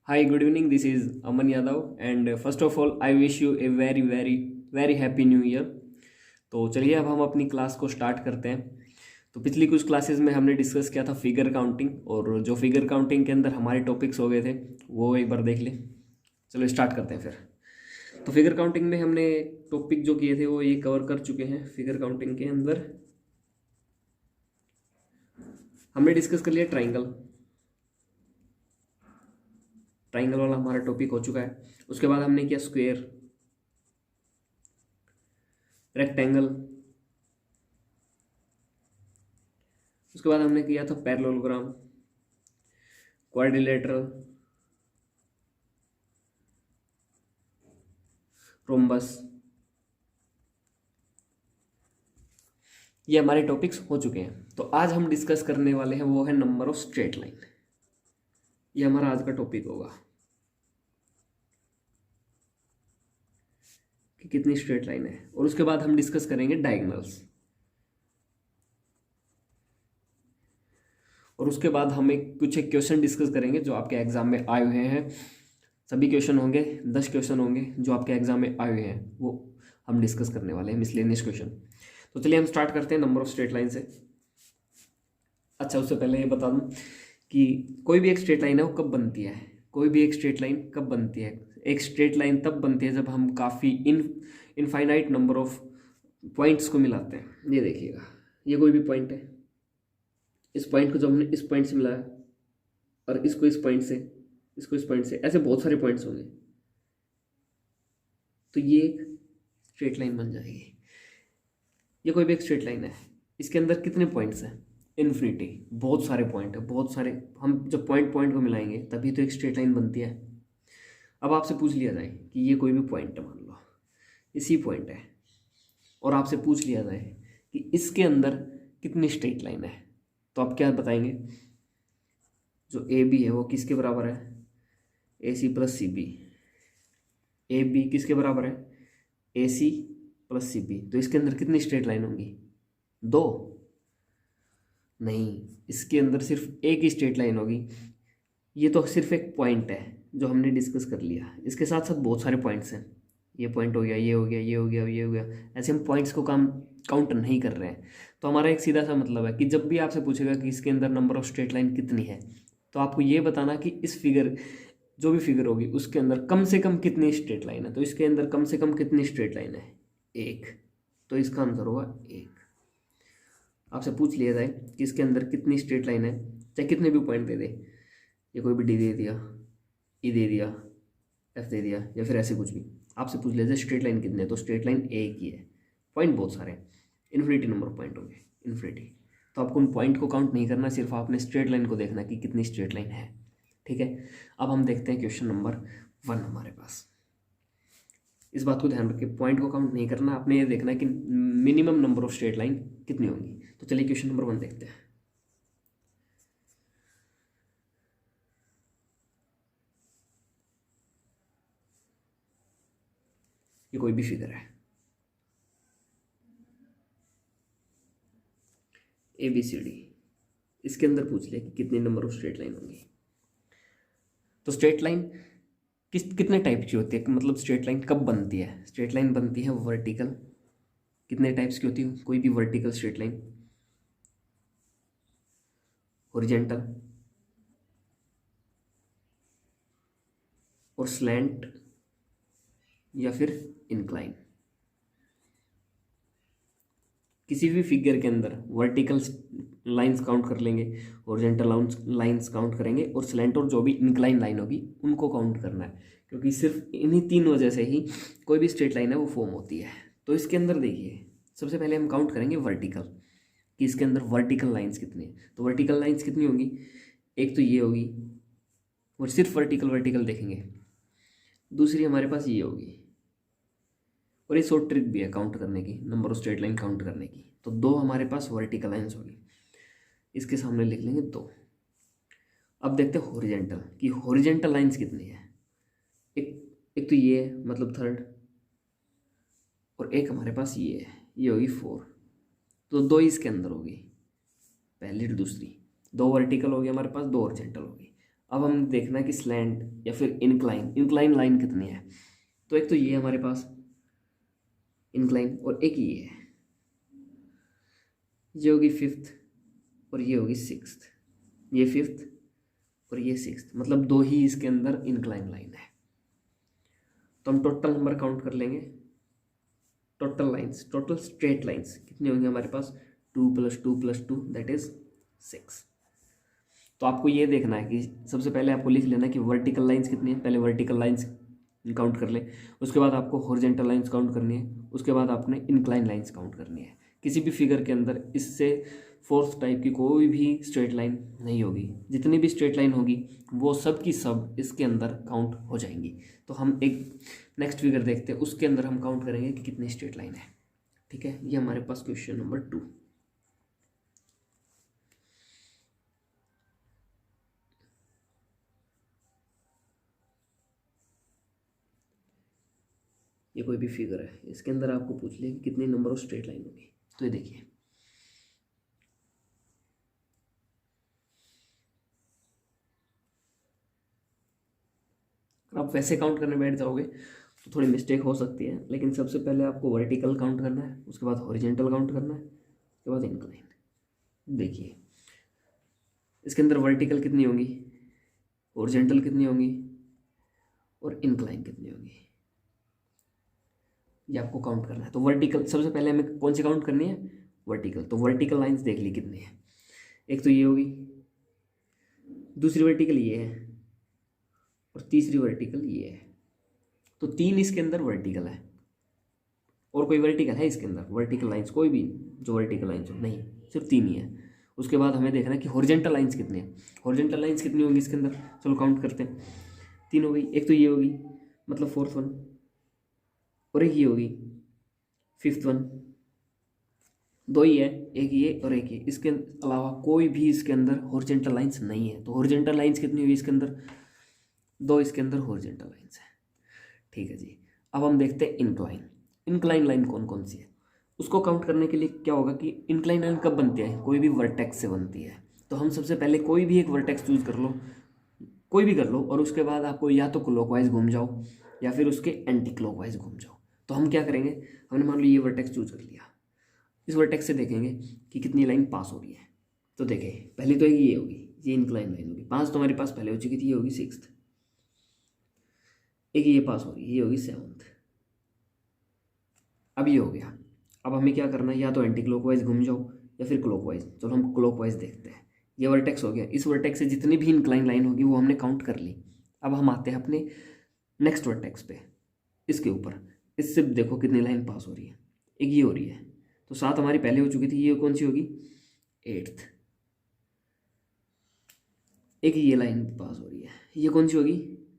Hi, good evening. This is Aman Yadav, and first of all, I wish you a very, very, very happy new year. तो चलिए अब हम अपनी class को start करते हैं। तो पिछली कुछ क्लासेस में हमने डिस्कस किया था फिगर काउंटिंग, और जो फिगर काउंटिंग के अंदर हमारे टॉपिक्स हो गए थे वो एक बार देख लें। चलो स्टार्ट करते हैं फिर। तो फिगर काउंटिंग में हमने टॉपिक जो किए थे वो ये कवर कर चुके हैं। फिगर काउंटिंग के अंदर हमने डिस्कस कर लिया ट्राइंगल। ट्राइंगल वाला हमारा टॉपिक हो चुका है। उसके बाद हमने किया स्क्वायर, रेक्टेंगल। उसके बाद हमने किया था पैरेललोग्राम, क्वाड्रिलेटरल, रोम्बस। ये हमारे टॉपिक्स हो चुके हैं। तो आज हम डिस्कस करने वाले हैं वो है नंबर ऑफ स्ट्रेट लाइन। ये हमारा आज का टॉपिक होगा कि कितनी स्ट्रेट लाइन है। और उसके बाद हम डिस्कस करेंगे डायगोनल्स। और उसके बाद हम कुछ एक क्वेश्चन डिस्कस करेंगे जो आपके एग्जाम में आए हुए हैं। सभी क्वेश्चन होंगे, 10 क्वेश्चन होंगे जो आपके एग्जाम में आए हुए हैं, वो हम डिस्कस करने वाले हैं, मिसलेनियस क्वेश्चन। तो चलिए हम स्टार्ट करते हैं नंबर ऑफ स्ट्रेट लाइन से। अच्छा, उससे पहले ये बता दूं कि कोई भी एक स्ट्रेट लाइन है वो कब बनती है। कोई भी एक स्ट्रेट लाइन कब बनती है? एक स्ट्रेट लाइन तब बनती है जब हम काफ़ी इनफाइनाइट नंबर ऑफ पॉइंट्स को मिलाते हैं। ये देखिएगा, ये कोई भी पॉइंट है, इस पॉइंट को जब हमने इस पॉइंट से मिलाया और इसको इस पॉइंट से, इसको इस पॉइंट से, ऐसे बहुत सारे पॉइंट्स होंगे, तो ये एक स्ट्रेट लाइन बन जाएगी। ये कोई भी एक स्ट्रेट लाइन है, इसके अंदर कितने पॉइंट्स हैं? इन्फिनिटी, बहुत सारे पॉइंट है, बहुत सारे। हम जब पॉइंट पॉइंट को मिलाएंगे तभी तो एक स्ट्रेट लाइन बनती है। अब आपसे पूछ लिया जाए कि ये कोई भी पॉइंट है, मान लो इसी पॉइंट है, और आपसे पूछ लिया जाए कि इसके अंदर कितनी स्ट्रेट लाइन है, तो आप क्या बताएंगे? जो ए बी है वो किसके बराबर है? A C plus C B. A B किसके बराबर है? A C plus C B. तो इसके अंदर कितनी स्ट्रेट लाइन होंगी? 2? नहीं, इसके अंदर सिर्फ एक ही स्ट्रेट लाइन होगी। ये तो सिर्फ एक पॉइंट है जो हमने डिस्कस कर लिया, इसके साथ साथ बहुत सारे पॉइंट्स हैं। ये पॉइंट हो गया, ये हो गया, ये हो गया, ये हो गया, ऐसे हम पॉइंट्स को काउंट नहीं कर रहे हैं। तो हमारा एक सीधा सा मतलब है कि जब भी आपसे पूछेगा कि इसके अंदर नंबर ऑफ स्ट्रेट लाइन कितनी है, तो आपको ये बताना कि इस फिगर, जो भी फिगर होगी उसके अंदर कम से कम कितनी स्ट्रेट लाइन है। तो इसके अंदर कम से कम कितनी स्ट्रेट लाइन है? 1। तो इसका आंसर होगा 1। आपसे पूछ लिया जाए कि इसके अंदर कितनी स्ट्रेट लाइन है, चाहे कितने भी पॉइंट दे दे, ये कोई भी डी दे दिया, ई दे दिया, एफ दे दिया, या फिर ऐसे कुछ भी, आपसे पूछ लिया जाए स्ट्रेट लाइन कितने है, तो स्ट्रेट लाइन एक ही है। पॉइंट बहुत सारे हैं, इन्फिनिटी नंबर ऑफ पॉइंट होंगे, इन्फिनिटी। तो आपको उन पॉइंट को काउंट नहीं करना, सिर्फ आपने स्ट्रेट लाइन को देखना कि कितनी स्ट्रेट लाइन है। ठीक है, अब हम देखते हैं क्वेश्चन नंबर 1 हमारे पास। इस बात को ध्यान रखिए, पॉइंट को काउंट नहीं करना, आपने ये देखना है कि minimum number of straight line कितनी होंगी। तो चलिए क्वेश्चन नंबर 1 देखते हैं। ये कोई भी फिगर है, ए बी सी डी, इसके अंदर पूछ लिया कि कितने नंबर ऑफ स्ट्रेट लाइन होंगी। तो स्ट्रेट लाइन कितने टाइप की होती है, मतलब स्ट्रेट लाइन कब बनती है? स्ट्रेट लाइन बनती है वर्टिकल। कितने टाइप्स की होती है कोई भी वर्टिकल स्ट्रेट लाइन? हॉरिजॉन्टल और स्लैंट, या फिर इंक्लाइन। किसी भी फिगर के अंदर वर्टिकल लाइंस काउंट कर लेंगे, हॉरिजॉन्टल लाइंस काउंट करेंगे, और स्लैंट और जो भी इंक्लाइन लाइन होगी उनको काउंट करना है, क्योंकि सिर्फ इन्हीं 3 वजह से ही कोई भी स्ट्रेट लाइन है वो फॉर्म होती है। तो इसके अंदर देखिए, सबसे पहले हम काउंट करेंगे वर्टिकल, कि इसके अंदर वर्टिकल लाइंस कितनी है। तो वर्टिकल लाइंस कितनी होंगी? एक तो ये होगी, और सिर्फ वर्टिकल वर्टिकल देखेंगे। दूसरी हमारे पास ये होगी, और ये शॉर्ट ट्रिक भी है काउंट करने की, number of straight line count करने की। तो 2 हमारे पास वर्टिकल लाइंस होगी, इसके सामने लिख लेंगे 2। अब देखते हैं हॉरिजॉन्टल, कि हॉरिजॉन्टल लाइंस कितनी है। एक तो ये है, मतलब 3rd, और एक हमारे पास ये है, ये होगी 4। तो 2 इसके अंदर होगी, पहली और दूसरी। 2 वर्टिकल हो गई हमारे पास, 2 हॉरिजॉन्टल होगी। अब हम देखना है कि स्लैंट या फिर इंक्लाइन लाइन कितनी है। तो एक तो ये है हमारे पास इंक्लाइन, और एक ये होगी फिफ्थ और ये होगी सिक्स्थ, ये फिफ्थ और ये सिक्स्थ, मतलब दो ही इसके अंदर इंक्लाइन लाइन है। तो हम टोटल नंबर काउंट कर लेंगे, टोटल स्ट्रेट लाइंस कितनी होंगी हमारे पास, 2 + 2 + 2 दैट इज 6। तो आपको ये देखना है कि सबसे पहले आपको लिख लेना है कि वर्टिकल लाइंस कितनी है, पहले वर्टिकल लाइंस काउंट कर ले, उसके बाद आपको हॉरिजॉन्टल लाइंस काउंट करनी है, उसके बाद आपने इंक्लाइन लाइंस काउंट करनी है। किसी भी फिगर के अंदर इससे फोर्थ टाइप की कोई भी स्ट्रेट लाइन नहीं होगी, जितनी भी स्ट्रेट लाइन होगी वो सब की सब इसके अंदर काउंट हो जाएंगी। तो हम एक नेक्स्ट फिगर देखते हैं, उसके अंदर हम काउंट करेंगे कि कितनी स्ट्रेट लाइन है। ठीक है, ये हमारे पास क्वेश्चन नंबर 2। ये कोई भी फिगर है, इसके अंदर आपको पूछ ले कि कितने नंबर ऑफ स्ट्रेट लाइन होगी। तो ये देखिए, आप वैसे काउंट करने बैठ जाओगे तो थोड़ी मिस्टेक हो सकती है, लेकिन सबसे पहले आपको वर्टिकल काउंट करना है, उसके बाद हॉरिजॉन्टल काउंट करना है, उसके बाद इंक्लाइन। देखिए इसके अंदर वर्टिकल कितनी होंगी, हॉरिजॉन्टल कितनी होंगी और इंक्लाइन कितनी होगी, ये आपको काउंट करना है। तो वर्टिकल सबसे पहले हमें कौन सी काउंट करनी है, वर्टिकल। तो वर्टिकल लाइंस देख ली कितनी है, एक तो ये होगी, दूसरी वर्टिकल ये है और तीसरी वर्टिकल ये है। तो 3 इसके अंदर वर्टिकल है, और कोई वर्टिकल है इसके अंदर, वर्टिकल लाइंस कोई भी जो वर्टिकल लाइंस हो नहीं, सिर्फ 3 ही है। उसके बाद हमें देखना है कि हॉरिजॉन्टल लाइंस कितनी है, हॉरिजॉन्टल लाइंस कितनी होंगी इसके अंदर, चलो काउंट करते हैं। 3 हो गई, एक तो ये होगी मतलब फोर्थ वन, और एक ये होगी फिफ्थ वन, 2 ही है, एक ये और एक ये, इसके अलावा कोई भी इसके अंदर हॉरिजॉन्टल लाइंस नहीं है। तो हॉरिजॉन्टल लाइंस कितनी हुई इसके अंदर, 2 इसके अंदर हॉरिजॉन्टल लाइंस है। ठीक है जी, अब हम देखते हैं इंक्लाइन लाइन कौन कौन सी है। उसको काउंट करने के लिए क्या होगा कि इंक्लाइन लाइन कब बनती है, कोई भी वर्टेक्स से बनती है। तो हम सबसे पहले कोई भी एक वर्टेक्स चूज कर लो, कोई भी कर लो, और उसके बाद आपको या तो क्लॉकवाइज घूम जाओ या फिर उसके एंटी क्लॉकवाइज घूम जाओ। तो हम क्या करेंगे, हमने मान लो ये वर्टेक्स चूज कर लिया, इस वर्टेक्स से देखेंगे कि कितनी लाइन पास हो रही है। तो देखें पहली तो ये होगी, ये इंक्लाइन लाइन होगी, 5 तो हमारे पास पहले हो चुकी थी, ये होगी 6th, एक ये पास हो रही है, ये होगी 7th। अब ये हो गया, अब हमें क्या करना है, या तो एंटी क्लॉकवाइज घूम जाओ या फिर क्लॉकवाइज। चलो हम क्लॉकवाइज देखते हैं। ये वर्टेक्स हो गया, इस वर्टेक्स से जितनी भी इंक्लाइन लाइन होगी वो हमने काउंट कर ली। अब हम आते हैं अपने नेक्स्ट वर्टेक्स पे, इसके ऊपर, इससे देखो कितनी लाइन पास हो रही है, एक ये हो रही है, तो 7 हमारी पहले हो चुकी थी, ये कौन सी होगी 8th, एक ये लाइन पास हो रही है, ये कौन सी होगी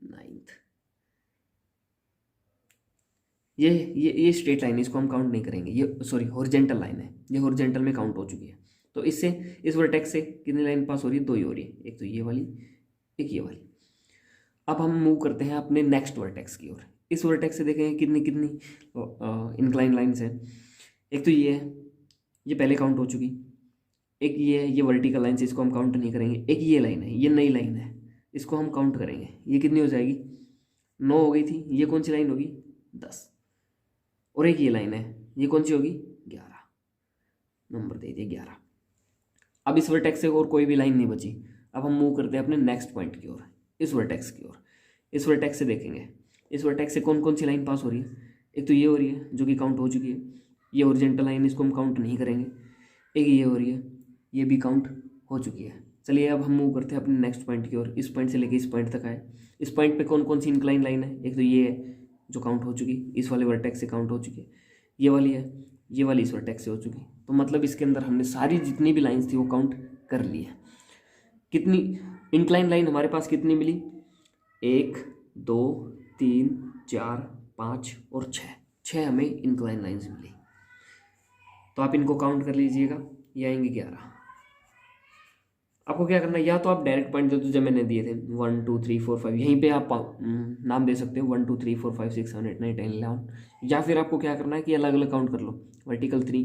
9th। ये स्ट्रेट लाइन है, इसको हम काउंट नहीं करेंगे, ये सॉरी हॉरिजॉन्टल लाइन है, ये हॉरिजॉन्टल में काउंट हो चुकी है। तो इससे इस वर्टेक्स से कितनी लाइन पास हो रही है, 2 ही हो रही है, एक तो ये वाली, एक ये वाली। अब हम मूव करते हैं अपने नेक्स्ट वर्टेक्स की ओर। इस वर्टेक्स से देखेंगे कितनी कितनी इंक्लाइन लाइन्स हैं। एक तो ये है, ये पहले काउंट हो चुकी, एक ये है, ये वर्टिकल लाइन से, इसको हम काउंट नहीं करेंगे। एक ये लाइन है, ये नई लाइन है, इसको हम काउंट करेंगे। ये कितनी हो जाएगी, 9 हो गई थी, ये कौन सी लाइन होगी 10, और एक ये लाइन है, ये कौन सी होगी 11, नंबर दे दिए 11। अब इस वर्टेक्स से और कोई भी लाइन नहीं बची। अब हम मूव करते हैं अपने नेक्स्ट पॉइंट की ओर, इस वर्टेक्स की ओर। इस वर्टेक्स से देखेंगे, इस वर्टेक्स से कौन कौन सी लाइन पास हो रही है। एक तो ये हो रही है जो कि काउंट हो चुकी है, ये ओरिजेंटल लाइन, इसको हम काउंट नहीं करेंगे। एक ये हो रही है, ये भी काउंट हो चुकी है। चलिए अब हम मूव करते हैं अपने नेक्स्ट पॉइंट की ओर। इस पॉइंट से लेके इस पॉइंट तक आए, इस पॉइंट पे कौन कौन सी इंक्लाइन लाइन है। एक तो ये है जो काउंट हो चुकी, इस वाले वर्टेक्स से काउंट हो चुकी है, ये वाली है, ये वाली इस वर्टेक्स से हो चुकी। तो मतलब इसके अंदर हमने सारी जितनी भी लाइन्स थी वो काउंट कर ली है। कितनी इंक्लाइन लाइन हमारे पास कितनी मिली, 1 2 3 4 5 और 6 हमें इंक्लाइन लाइन्स मिली। तो आप इनको काउंट कर लीजिएगा, ये आएंगे 11। आपको क्या करना है, या तो आप डायरेक्ट पॉइंट दे दो जो मैंने दिए थे 1 2 3 4 5, यहीं पे आप नाम दे सकते हो 1 2 3 4 5 6 7 8 9 10 11। या फिर आपको क्या करना है कि अलग अलग काउंट कर लो, वर्टिकल 3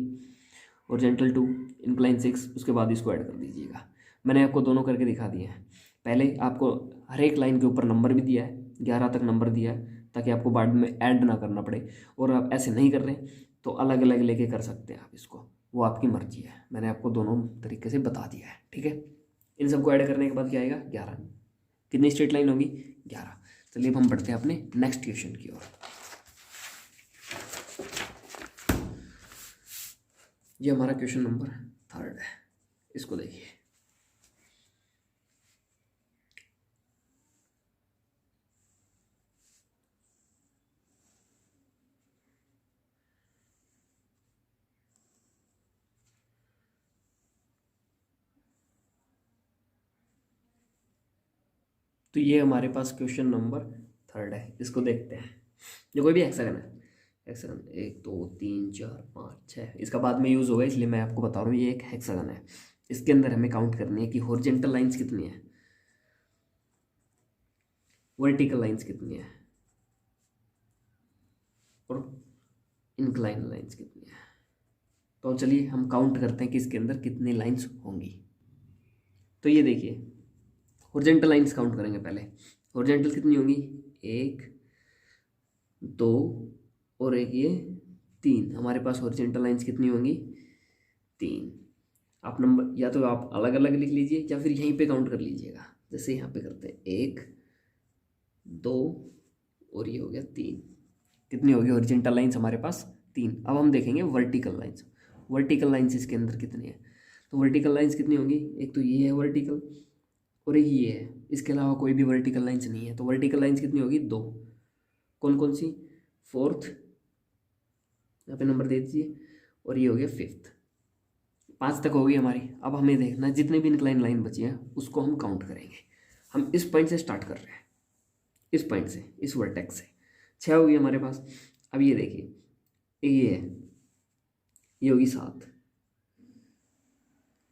और जेंटल 2, इंक्लाइन 6, उसके बाद इसको ऐड कर दीजिएगा। मैंने आपको दोनों करके दिखा दिए हैं। पहले आपको हर एक लाइन के ऊपर नंबर भी दिया है, 11 तक नंबर दिया है, ताकि आपको बाद में ऐड ना करना पड़े। और आप ऐसे नहीं कर रहे तो अलग अलग लेके कर सकते हैं आप इसको, वो आपकी मर्जी है। मैंने आपको दोनों तरीके से बता दिया है, ठीक है। इन सबको ऐड करने के बाद क्या आएगा, 11। कितनी स्ट्रेट लाइन होगी, 11। चलिए अब हम बढ़ते हैं अपने नेक्स्ट क्वेश्चन की ओर। ये हमारा क्वेश्चन नंबर 3 है, इसको देखिए। तो ये हमारे पास क्वेश्चन नंबर 3 है, इसको देखते हैं। जो कोई भी हेक्सागन है, हेक्सागन 1 2 3 4 5 6, इसका बाद में यूज़ होगा इसलिए मैं आपको बता रहा हूँ। ये एक हेक्सागन है, इसके अंदर हमें काउंट करनी है कि हॉरिजॉन्टल लाइंस कितनी है, वर्टिकल लाइंस कितनी है, और इंक्लाइन लाइंस कितनी है। तो चलिए हम काउंट करते हैं कि इसके अंदर कितनी लाइंस होंगी। तो ये देखिए, हॉरिजॉन्टल लाइंस काउंट करेंगे पहले। हॉरिजॉन्टल कितनी होंगी, 1 2 और एक ये 3। हमारे पास हॉरिजॉन्टल लाइंस कितनी होंगी, 3। आप नंबर या तो आप अलग अलग लिख लीजिए या फिर यहीं पे काउंट कर लीजिएगा। जैसे यहाँ पे करते हैं 1 2 और ये हो गया 3। कितनी होगी हॉरिजॉन्टल लाइंस हमारे पास, 3। अब हम देखेंगे वर्टिकल लाइंस। वर्टिकल लाइंस इसके अंदर कितनी है, तो वर्टिकल लाइंस कितनी होंगी, एक तो ये है वर्टिकल और एक ये है, इसके अलावा कोई भी वर्टिकल लाइंस नहीं है। तो वर्टिकल लाइंस कितनी होगी, 2। कौन कौन सी, 4th, यहाँ पे नंबर दे दीजिए, और ये हो गया 5th। 5 तक होगी हमारी। अब हमें देखना जितने भी इंक्लाइन लाइन बची है उसको हम काउंट करेंगे। हम इस पॉइंट से स्टार्ट कर रहे हैं, इस पॉइंट से, इस वर्टेक्स से। 6 होगी हमारे पास। अब ये देखिए, एक ये है, ये होगी 7,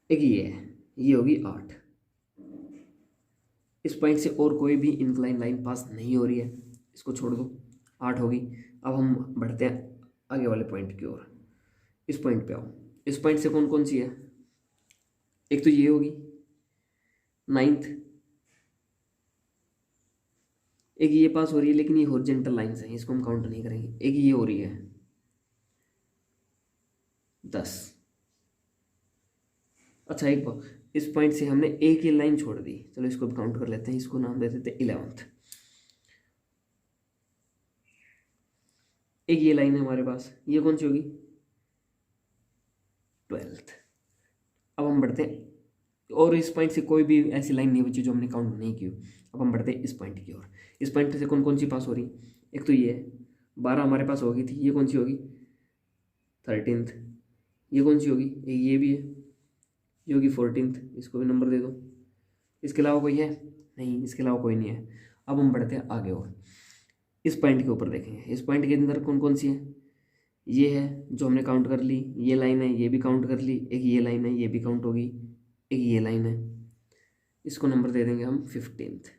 एक ये है, ये होगी 8। इस पॉइंट से और कोई भी इंक्लाइन लाइन पास नहीं हो रही है, इसको छोड़ दो, 8 होगी। अब हम बढ़ते हैं आगे वाले पॉइंट की ओर। इस पॉइंट पे आओ, इस पॉइंट से कौन कौन सी है, एक तो ये होगी 9th, एक ये पास हो रही है लेकिन ये हॉरिजॉन्टल लाइंस हैं, इसको हम काउंट नहीं करेंगे। एक ये हो रही है 10। अच्छा, एक इस पॉइंट से हमने एक ये लाइन छोड़ दी, चलो इसको भी काउंट कर लेते हैं, इसको नाम दे देते हैं 11th। एक ये लाइन है हमारे पास, ये कौन सी होगी, 12th। अब हम बढ़ते हैं, और इस पॉइंट से कोई भी ऐसी लाइन नहीं बची जो हमने काउंट नहीं की। अब हम बढ़ते हैं इस पॉइंट की ओर। इस पॉइंट से कौन कौन सी पास हो रही, एक तो ये है 12 हमारे पास होगी थी, ये कौन सी होगी 13th। ये कौन सी होगी, एक ये भी है, ये होगी 14th, इसको भी नंबर दे दो। इसके अलावा कोई है नहीं, इसके अलावा कोई नहीं है। अब हम बढ़ते हैं आगे और इस पॉइंट के ऊपर देखेंगे। इस पॉइंट के अंदर कौन कौन सी है, ये है जो हमने काउंट कर ली, ये लाइन है ये भी काउंट कर ली, एक ये लाइन है ये भी काउंट होगी, एक ये लाइन है, इसको नंबर दे देंगे हम 15th।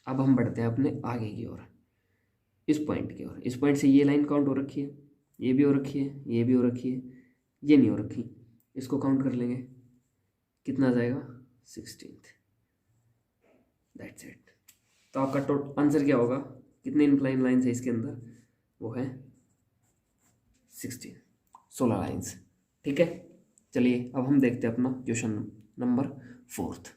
अब हम बढ़ते हैं अपने आगे की ओर, इस पॉइंट की ओर। इस पॉइंट से ये लाइन काउंट हो रखी है, ये भी हो रखी है, ये भी हो रखी है, ये नहीं हो रखी, इसको काउंट कर लेंगे, कितना आ जाएगा 16th। That's it. तो आपका टोटल आंसर क्या होगा, कितने इंक्लाइन लाइन्स है इसके अंदर, वो है 16 लाइन्स। ठीक है, चलिए अब हम देखते हैं अपना क्वेश्चन नंबर 4th।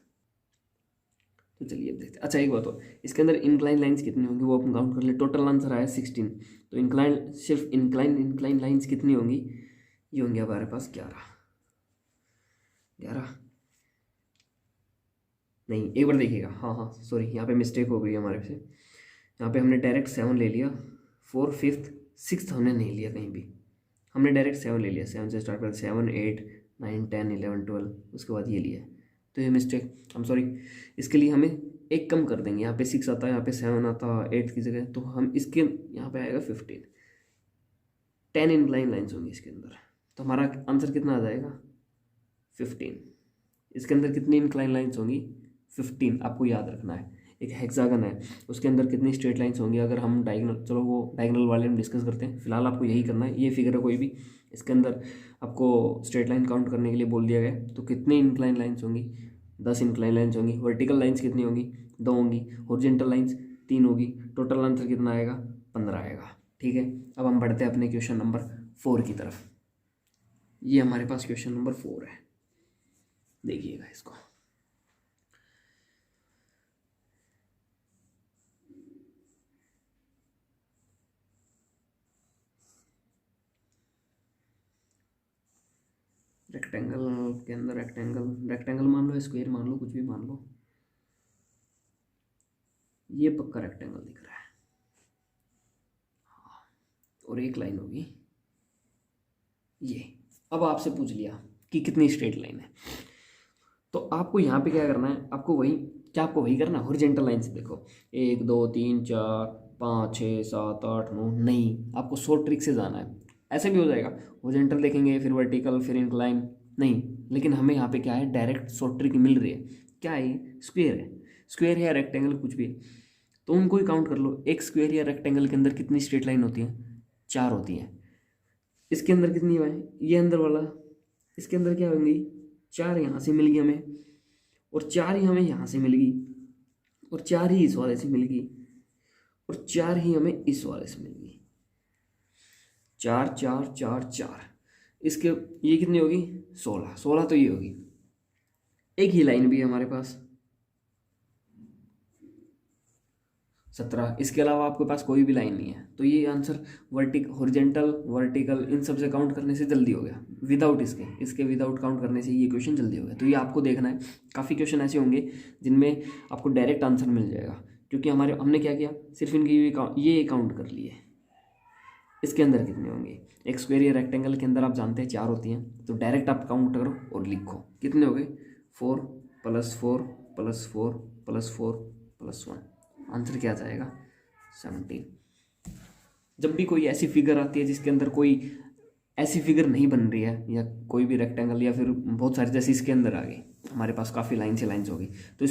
तो चलिए अब देखते हैं। अच्छा एक बात हो, इसके अंदर इंक्लाइन लाइन्स कितनी होंगी वो अपन काउंट कर ले। टोटल आंसर आया 16। तो इंक्लाइन, सिर्फ इंक्लाइन लाइन्स कितनी होंगी, ये होंगी हमारे पास 11 नहीं, एक बार देखिएगा, हाँ सॉरी, यहाँ पे मिस्टेक हो गई हमारे से। यहाँ पे हमने डायरेक्ट 7 ले लिया, 4 5th 6th हमने नहीं लिया कहीं भी, हमने डायरेक्ट 7 ले लिया। 7 से स्टार्ट कर 7 8 9 10 11 12, उसके बाद ये लिया। तो ये मिस्टेक, आई एम सॉरी। इसके लिए हमें एक कम कर देंगे, यहाँ पे 6 आता है, यहाँ पे 7 आता है 8 की जगह, तो हम इसके यहाँ पे आएगा 15। 10 इंक्लाइन लाइन्स होंगी इसके अंदर, तो हमारा आंसर कितना आ जाएगा 15। इसके अंदर कितनी इंक्लाइन लाइन्स होंगी 15, आपको याद रखना है। एक हेक्सागन है, उसके अंदर कितनी स्ट्रेट लाइन्स होंगी, अगर हम डायगोनल, चलो वो डायगोनल वाले हम डिस्कस करते हैं, फिलहाल आपको यही करना है। ये फिगर है कोई भी, इसके अंदर आपको स्ट्रेट लाइन काउंट करने के लिए बोल दिया गया, तो कितनी इंक्लाइन लाइन्स होंगी 10 इंक्लाइन लाइन्स होंगी। वर्टिकल लाइन्स कितनी होंगी? 2 होंगी। हॉरिजॉन्टल लाइन्स 3 होगी। टोटल आंसर कितना आएगा? 15 आएगा। ठीक है, अब हम बढ़ते हैं अपने क्वेश्चन नंबर 4 की तरफ। ये हमारे पास क्वेश्चन नंबर 4 है, देखिएगा इसको। रेक्टेंगल के अंदर रेक्टेंगल मान लो, स्क्वायर मान लो, कुछ भी मान लो। ये पक्का रेक्टेंगल दिख रहा है, और एक लाइन होगी ये। अब आपसे पूछ लिया कि कितनी स्ट्रेट लाइन है, तो आपको यहाँ पे क्या करना है? आपको वही करना है। हॉरिजॉन्टल लाइन से देखो, 1 2 3 4 5 6 7 8 9, नहीं, आपको शॉर्ट ट्रिक से जाना है। ऐसे भी हो जाएगा, हॉरिजॉन्टल देखेंगे फिर वर्टिकल फिर इंक्लाइन, नहीं, लेकिन हमें यहाँ पे क्या है? डायरेक्ट शॉर्ट ट्रिक मिल रही है। क्या है? स्क्वायर है या रेक्टेंगल, कुछ भी है, तो उनको ही काउंट कर लो। एक स्क्वायर या रेक्टेंगल के अंदर कितनी स्ट्रेट लाइन होती है? 4 होती हैं। इसके अंदर कितनी है? ये अंदर वाला, इसके अंदर क्या होंगी? 4 यहाँ से मिल गई हमें, और 4 ही हमें यहाँ से मिल गई, और 4 ही इस वाले से मिल गई, और 4 ही हमें इस वाले से मिल गई। 4 4 4 4, इसके ये कितनी होगी? 16। 16 तो ये होगी। एक ही लाइन भी है हमारे पास, 17। इसके अलावा आपके पास कोई भी लाइन नहीं है, तो ये आंसर हॉरिजॉन्टल वर्टिकल इन सब से काउंट करने से जल्दी हो गया। विदाउट इसके विदाउट काउंट करने से ये क्वेश्चन जल्दी हो गया। तो ये आपको देखना है, काफ़ी क्वेश्चन ऐसे होंगे जिनमें आपको डायरेक्ट आंसर मिल जाएगा, क्योंकि हमने क्या किया? सिर्फ इनकी ये काउंट कर लिए। इसके अंदर कितने होंगे? एक स्क्वायर या रेक्टेंगल के अंदर आप जानते हैं 4 होती हैं, तो डायरेक्ट आप काउंट करो और लिखो कितने हो गए? 4 + 4 + 4 + 4 + 1। आंसर क्या जाएगा? 17। जब भी कोई ऐसी फिगर आती है जिसके अंदर कोई ऐसी फिगर नहीं बन रही है, या कोई भी रेक्टेंगल या फिर बहुत सारी, जैसे इसके अंदर आ गई हमारे पास काफ़ी लाइन्स हो गई, तो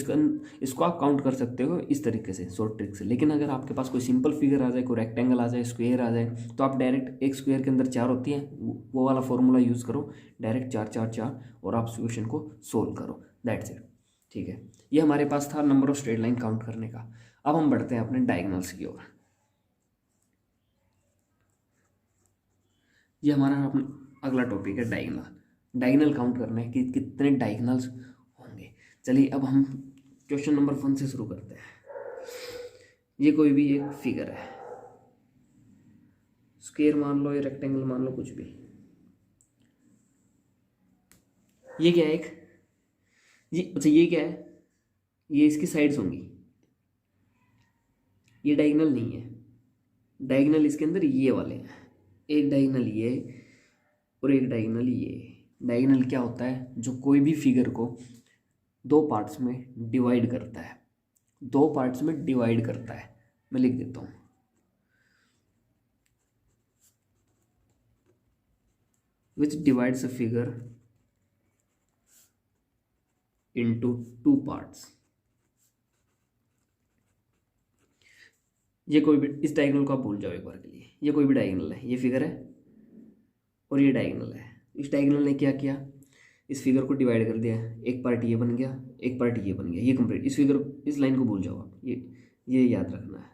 इसको आप काउंट कर सकते हो इस तरीके से, शॉर्ट ट्रिक से। लेकिन अगर आपके पास कोई सिंपल फिगर आ जाए, कोई रेक्टेंगल आ जाए, स्क्वायर आ जाए, तो आप डायरेक्ट एक स्क्वायर के अंदर 4 होती हैं, वो वाला फॉर्मूला यूज़ करो, डायरेक्ट 4 4 4, और आप सॉल्यूशन को सोल्व करो। That's it. ठीक है, ये हमारे पास था number of straight line count करने का। अब हम बढ़ते हैं अपने डायगोनल्स की ओर। ये हमारा अगला टॉपिक है डायगोनल काउंट करना है कि कितने डायगोनल्स होंगे। चलिए अब हम क्वेश्चन नंबर 1 से शुरू करते हैं। ये कोई भी एक फिगर है, स्क्वायर मान लो या रेक्टेंगल मान लो, कुछ भी। ये क्या है? अच्छा, ये क्या है? ये इसकी साइड्स होंगी। ये डायगोनल नहीं है, डायगोनल इसके अंदर ये वाले हैं। एक डायगोनल ये और एक डायगोनल ये। डायगोनल क्या होता है? जो कोई भी फिगर को 2 पार्ट्स में डिवाइड करता है, 2 पार्ट्स में डिवाइड करता है। मैं लिख देता हूँ, विच divides a figure into 2 parts. ये कोई भी, इस डायगोनल को आप भूल जाओ एक बार के लिए। ये कोई भी डायगोनल है, ये फिगर है और ये डायगोनल है। इस डायगोनल ने क्या किया? इस फिगर को डिवाइड कर दिया। एक पार्ट ये बन गया, एक पार्ट ये बन गया, ये कंप्लीट। इस लाइन को भूल जाओ आप, ये याद रखना है।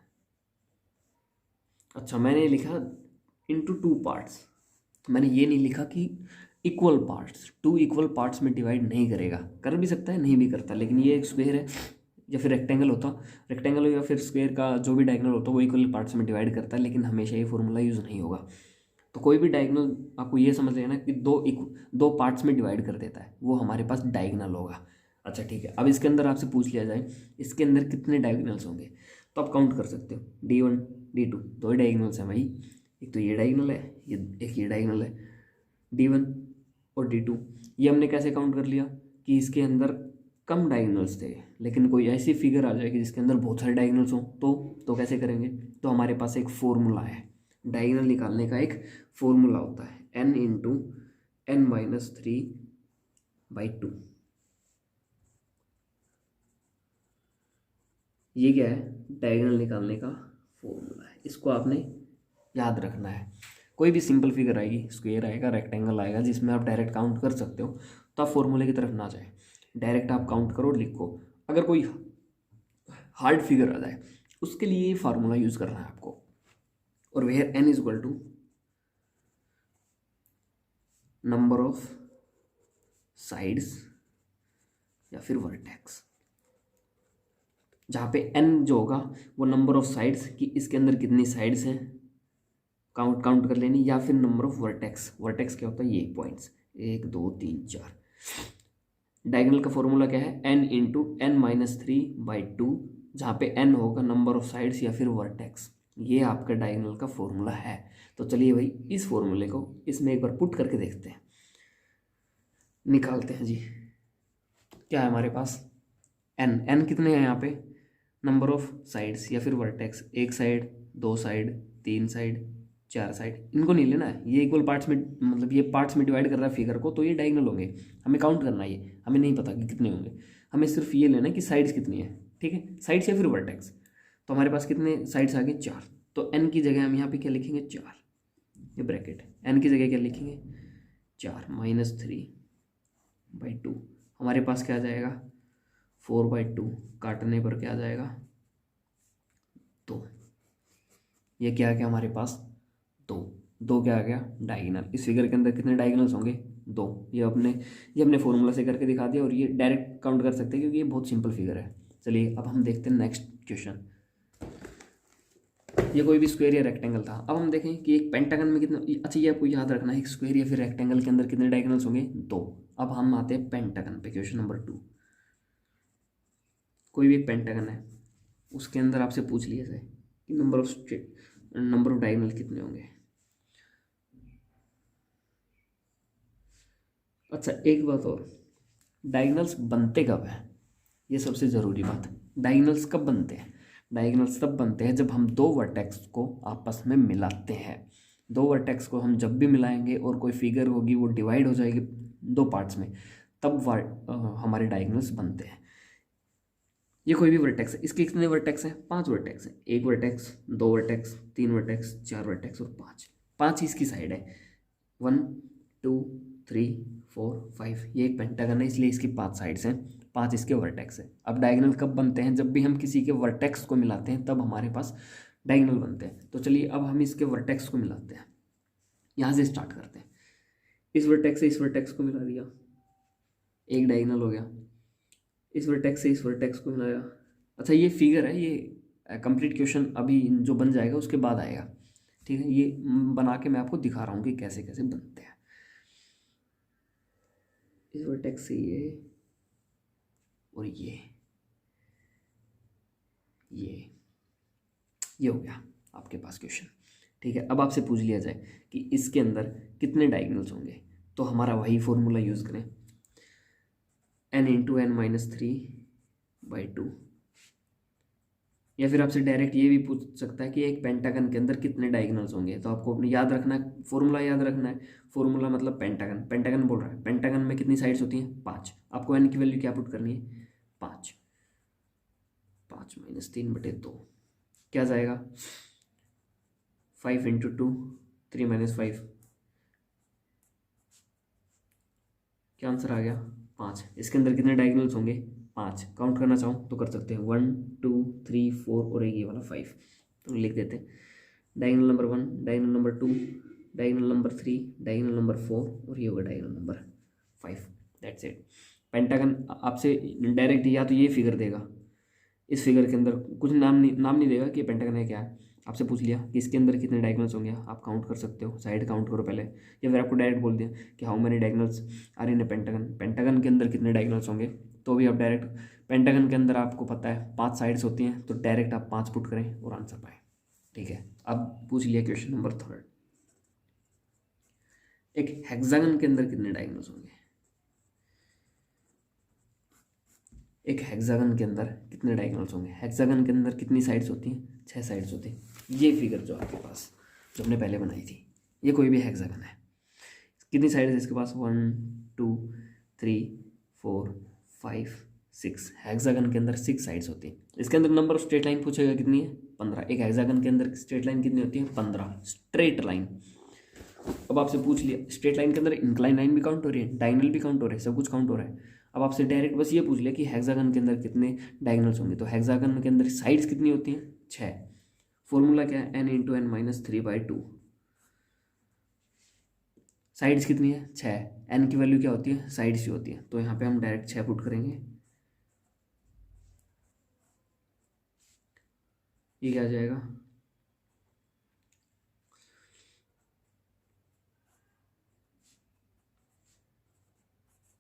अच्छा, मैंने लिखा इनटू 2 पार्ट्स, मैंने ये नहीं लिखा कि इक्वल पार्ट्स। 2 इक्वल पार्ट्स में डिवाइड नहीं करेगा, कर भी सकता है, नहीं भी करता। लेकिन ये एक स्क्वायर है या फिर रेक्टेंगल हो या फिर स्क्वायर का जो भी डायगोनल होता है वो इक्वल पार्ट्स में डिवाइड करता है, लेकिन हमेशा ये फॉर्मूला यूज़ नहीं होगा। तो कोई भी डायगोनल आपको ये समझ लेना कि 2 पार्ट्स में डिवाइड कर देता है, वो हमारे पास डायगोनल होगा। अच्छा ठीक है, अब इसके अंदर आपसे पूछ लिया जाए इसके अंदर कितने डायगोनल्स होंगे, तो आप काउंट कर सकते हो। D1 D2 2 ही डायगोनल्स हैं भाई। एक तो ये डायगोनल है, एक ये डायगोनल है। D1 और D2 ये हमने कैसे काउंट कर लिया कि इसके अंदर कम डायगोनल्स थे, लेकिन कोई ऐसी फिगर आ जाएगी जिसके अंदर बहुत सारे डायगोनल्स हों, तो कैसे करेंगे? तो हमारे पास एक फॉर्मूला है, डायगोनल निकालने का एक फॉर्मूला होता है, n इंटू n-3/2। ये क्या है? डायगोनल निकालने का फॉर्मूला है। इसको आपने याद रखना है। कोई भी सिंपल फिगर आएगी, स्क्वायर आएगा, रेक्टेंगल आएगा, जिसमें आप डायरेक्ट काउंट कर सकते हो, तो आप फॉर्मूले की तरफ ना जाए, डायरेक्ट आप काउंट करो और लिखो। अगर कोई हार्ड फिगर आ जाए उसके लिए ये फार्मूला यूज़ करना है आपको, और where n is equal to number of sides या फिर वर्टेक्स, जहाँ पे n जो होगा वो नंबर ऑफ साइड्स कि इसके अंदर कितनी साइड्स हैं काउंट कर लेनी, या फिर नंबर ऑफ वर्टेक्स। वर्टेक्स क्या होता है, ये पॉइंट्स 1 2 3 4। डायगोनल का फॉर्मूला क्या है, n इंटू n माइनस 3/2, जहाँ पे n होगा नंबर ऑफ साइड्स या फिर वर्टेक्स। ये आपका डायगोनल का फॉर्मूला है। तो चलिए भाई इस फॉर्मूले को इसमें एक बार पुट करके देखते हैं, निकालते हैं जी। क्या है हमारे पास, n कितने हैं यहाँ पे, नंबर ऑफ साइड्स या फिर vertex, 1 side 2 side 3 side 4 side. इनको नहीं लेना है, ये इक्वल पार्ट्स में, मतलब ये पार्ट्स में डिवाइड कर रहा है फिगर को, तो ये डायगोनल होंगे। हमें काउंट करना है, ये हमें नहीं पता कि कितने होंगे, हमें सिर्फ ये लेना है कि साइड्स कितनी है। ठीक है, साइड्स या फिर वर्टेक्स। तो हमारे पास कितने साइड्स आ गए, 4। तो n की जगह हम यहाँ पे क्या लिखेंगे, 4, ये ब्रैकेट। n की जगह क्या लिखेंगे, 4 माइनस 3/2। हमारे पास क्या आ जाएगा, 4/2, काटने पर क्या आ जाएगा, 2। ये क्या आ गया हमारे पास, 2 क्या आ गया, डायगोनल। इस फिगर के अंदर कितने डायगोनल्स होंगे, 2। ये अपने फॉर्मूला से करके दिखा दिया, और ये डायरेक्ट काउंट कर सकते हैं क्योंकि ये बहुत सिंपल फिगर है। चलिए अब हम देखते हैं नेक्स्ट क्वेश्चन। ये कोई भी स्क्वायर या रेक्टेंगल था। अब हम देखें कि एक पेंटागन में कितने, अच्छा ये आपको याद रखना है, एक स्क्वायर या फिर रेक्टेंगल के अंदर कितने डायगोनल्स होंगे, 2। अब हम आते हैं पेंटागन पे, क्वेश्चन नंबर 2। कोई भी एक पेंटागन है, उसके अंदर आपसे पूछ लिया जाए कि नंबर ऑफ डायगोनल कितने होंगे। अच्छा एक बात और, डायगोनल्स बनते कब है, ये सबसे ज़रूरी बात है। डायगोनल्स कब बनते हैं, डायगोनल्स तब बनते हैं जब हम 2 वर्टेक्स को आपस में मिलाते हैं। 2 वर्टेक्स को हम जब भी मिलाएंगे और कोई फिगर होगी वो डिवाइड हो जाएगी 2 पार्ट्स में, तब हमारे डायगोनल्स बनते हैं। ये कोई भी वर्टेक्स है, इसके कितने वर्टेक्स हैं, 5 वर्टेक्स हैं। 1 वर्टेक्स 2 वर्टेक्स 3 वर्टेक्स 4 वर्टेक्स और 5 ही इसकी साइड है। 1 2 3 4 5, ये एक पेंटागन है इसलिए इसकी 5 साइड्स हैं, 5 इसके वर्टेक्स हैं। अब डायगोनल कब बनते हैं, जब भी हम किसी के वर्टेक्स को मिलाते हैं तब हमारे पास डायगोनल बनते हैं। तो चलिए अब हम इसके वर्टेक्स को मिलाते हैं, यहाँ से स्टार्ट करते हैं। इस वर्टेक्स से इस वर्टेक्स को मिला दिया, एक डायगोनल हो गया। इस वर्टेक्स से इस वर्टेक्स को मिलाया। अच्छा ये फिगर है, ये कंप्लीट क्वेश्चन अभी जो बन जाएगा उसके बाद आएगा। ठीक है, ये बना के मैं आपको दिखा रहा हूँ कि कैसे कैसे बनते हैं। इस वर्टेक्स से ये और ये हो गया आपके पास क्वेश्चन। ठीक है, अब आपसे पूछ लिया जाए कि इसके अंदर कितने डायगोनल्स होंगे, तो हमारा वही फॉर्मूला यूज़ करें, n इंटू n माइनस 3/2। या फिर आपसे डायरेक्ट ये भी पूछ सकता है कि एक पेंटागन के अंदर कितने डायगोनल्स होंगे। तो आपको अपने याद रखना है, फॉर्मूला याद रखना है। फॉर्मूला मतलब पेंटागन, पेंटागन बोल रहा है, पेंटागन में कितनी साइड्स होती हैं, 5। आपको n की वैल्यू क्या पुट करनी है, 5 माइनस 3/2 क्या जाएगा, 5 इंटू 2 3 माइनस 5, क्या आंसर आ गया, 5। इसके अंदर कितने डायगोनल्स होंगे, 5। काउंट करना चाहूँ तो कर सकते हैं, 1 2 3 4 और एक ये वाला 5। तो लिख देते हैं diagonal number 1, diagonal number 2, diagonal number 3, diagonal number 4 और ये होगा diagonal number 5। That's it. Pentagon आपसे डायरेक्ट या तो ये फिगर देगा, इस फिगर के अंदर कुछ नाम नहीं देगा कि पेंटागन है क्या है। आपसे पूछ लिया कि इसके अंदर कितने डायगोनल्स होंगे, आप काउंट कर सकते हो, साइड काउंट करो पहले। या फिर आपको डायरेक्ट बोल दिया कि how many diagonals are in a pentagon, pentagon के अंदर कितने डायगोनल्स होंगे, तो भी आप डायरेक्ट, पेंटागन के अंदर आपको पता है 5 साइड्स होती हैं, तो डायरेक्ट आप 5 पुट करें और आंसर पाएँ। ठीक है, अब पूछ लिया क्वेश्चन नंबर 3, एक हेक्सागन के अंदर कितने डायगोनल्स होंगे। एक हेक्सागन के अंदर कितने डायगोनल्स होंगे, हेक्सागन के अंदर कितनी साइड्स होती हैं, 6 साइड्स होती हैं। ये फिगर जो आपके पास जो हमने पहले बनाई थी, ये कोई भी हेक्सागन है, कितनी साइड्स है इसके पास, 1 2 3 4 5 6। हेक्सागन के अंदर 6 साइड्स होती हैं। इसके अंदर नंबर ऑफ स्ट्रेट लाइन पूछेगा कितनी है, 15। एक हेक्सागन के अंदर स्ट्रेट लाइन कितनी होती है, 15 स्ट्रेट लाइन। अब आपसे पूछ लिया स्ट्रेट लाइन के अंदर इंक्लाइन लाइन भी काउंट हो रही है, डायगोनल भी काउंट हो रहे हैं, सब कुछ काउंट हो रहा है। अब आपसे डायरेक्ट बस ये पूछ लिया कि हेक्सागन के अंदर कितने डायगोनल्स होंगे, तो हेक्सागन के अंदर साइड्स कितनी होती हैं, 6। फॉर्मूला क्या है, n×n-3/2। साइड्स कितनी है, 6। n की वैल्यू क्या होती है, साइड्स ही होती है, तो यहाँ पे हम डायरेक्ट 6 पुट करेंगे। ये क्या आ जाएगा,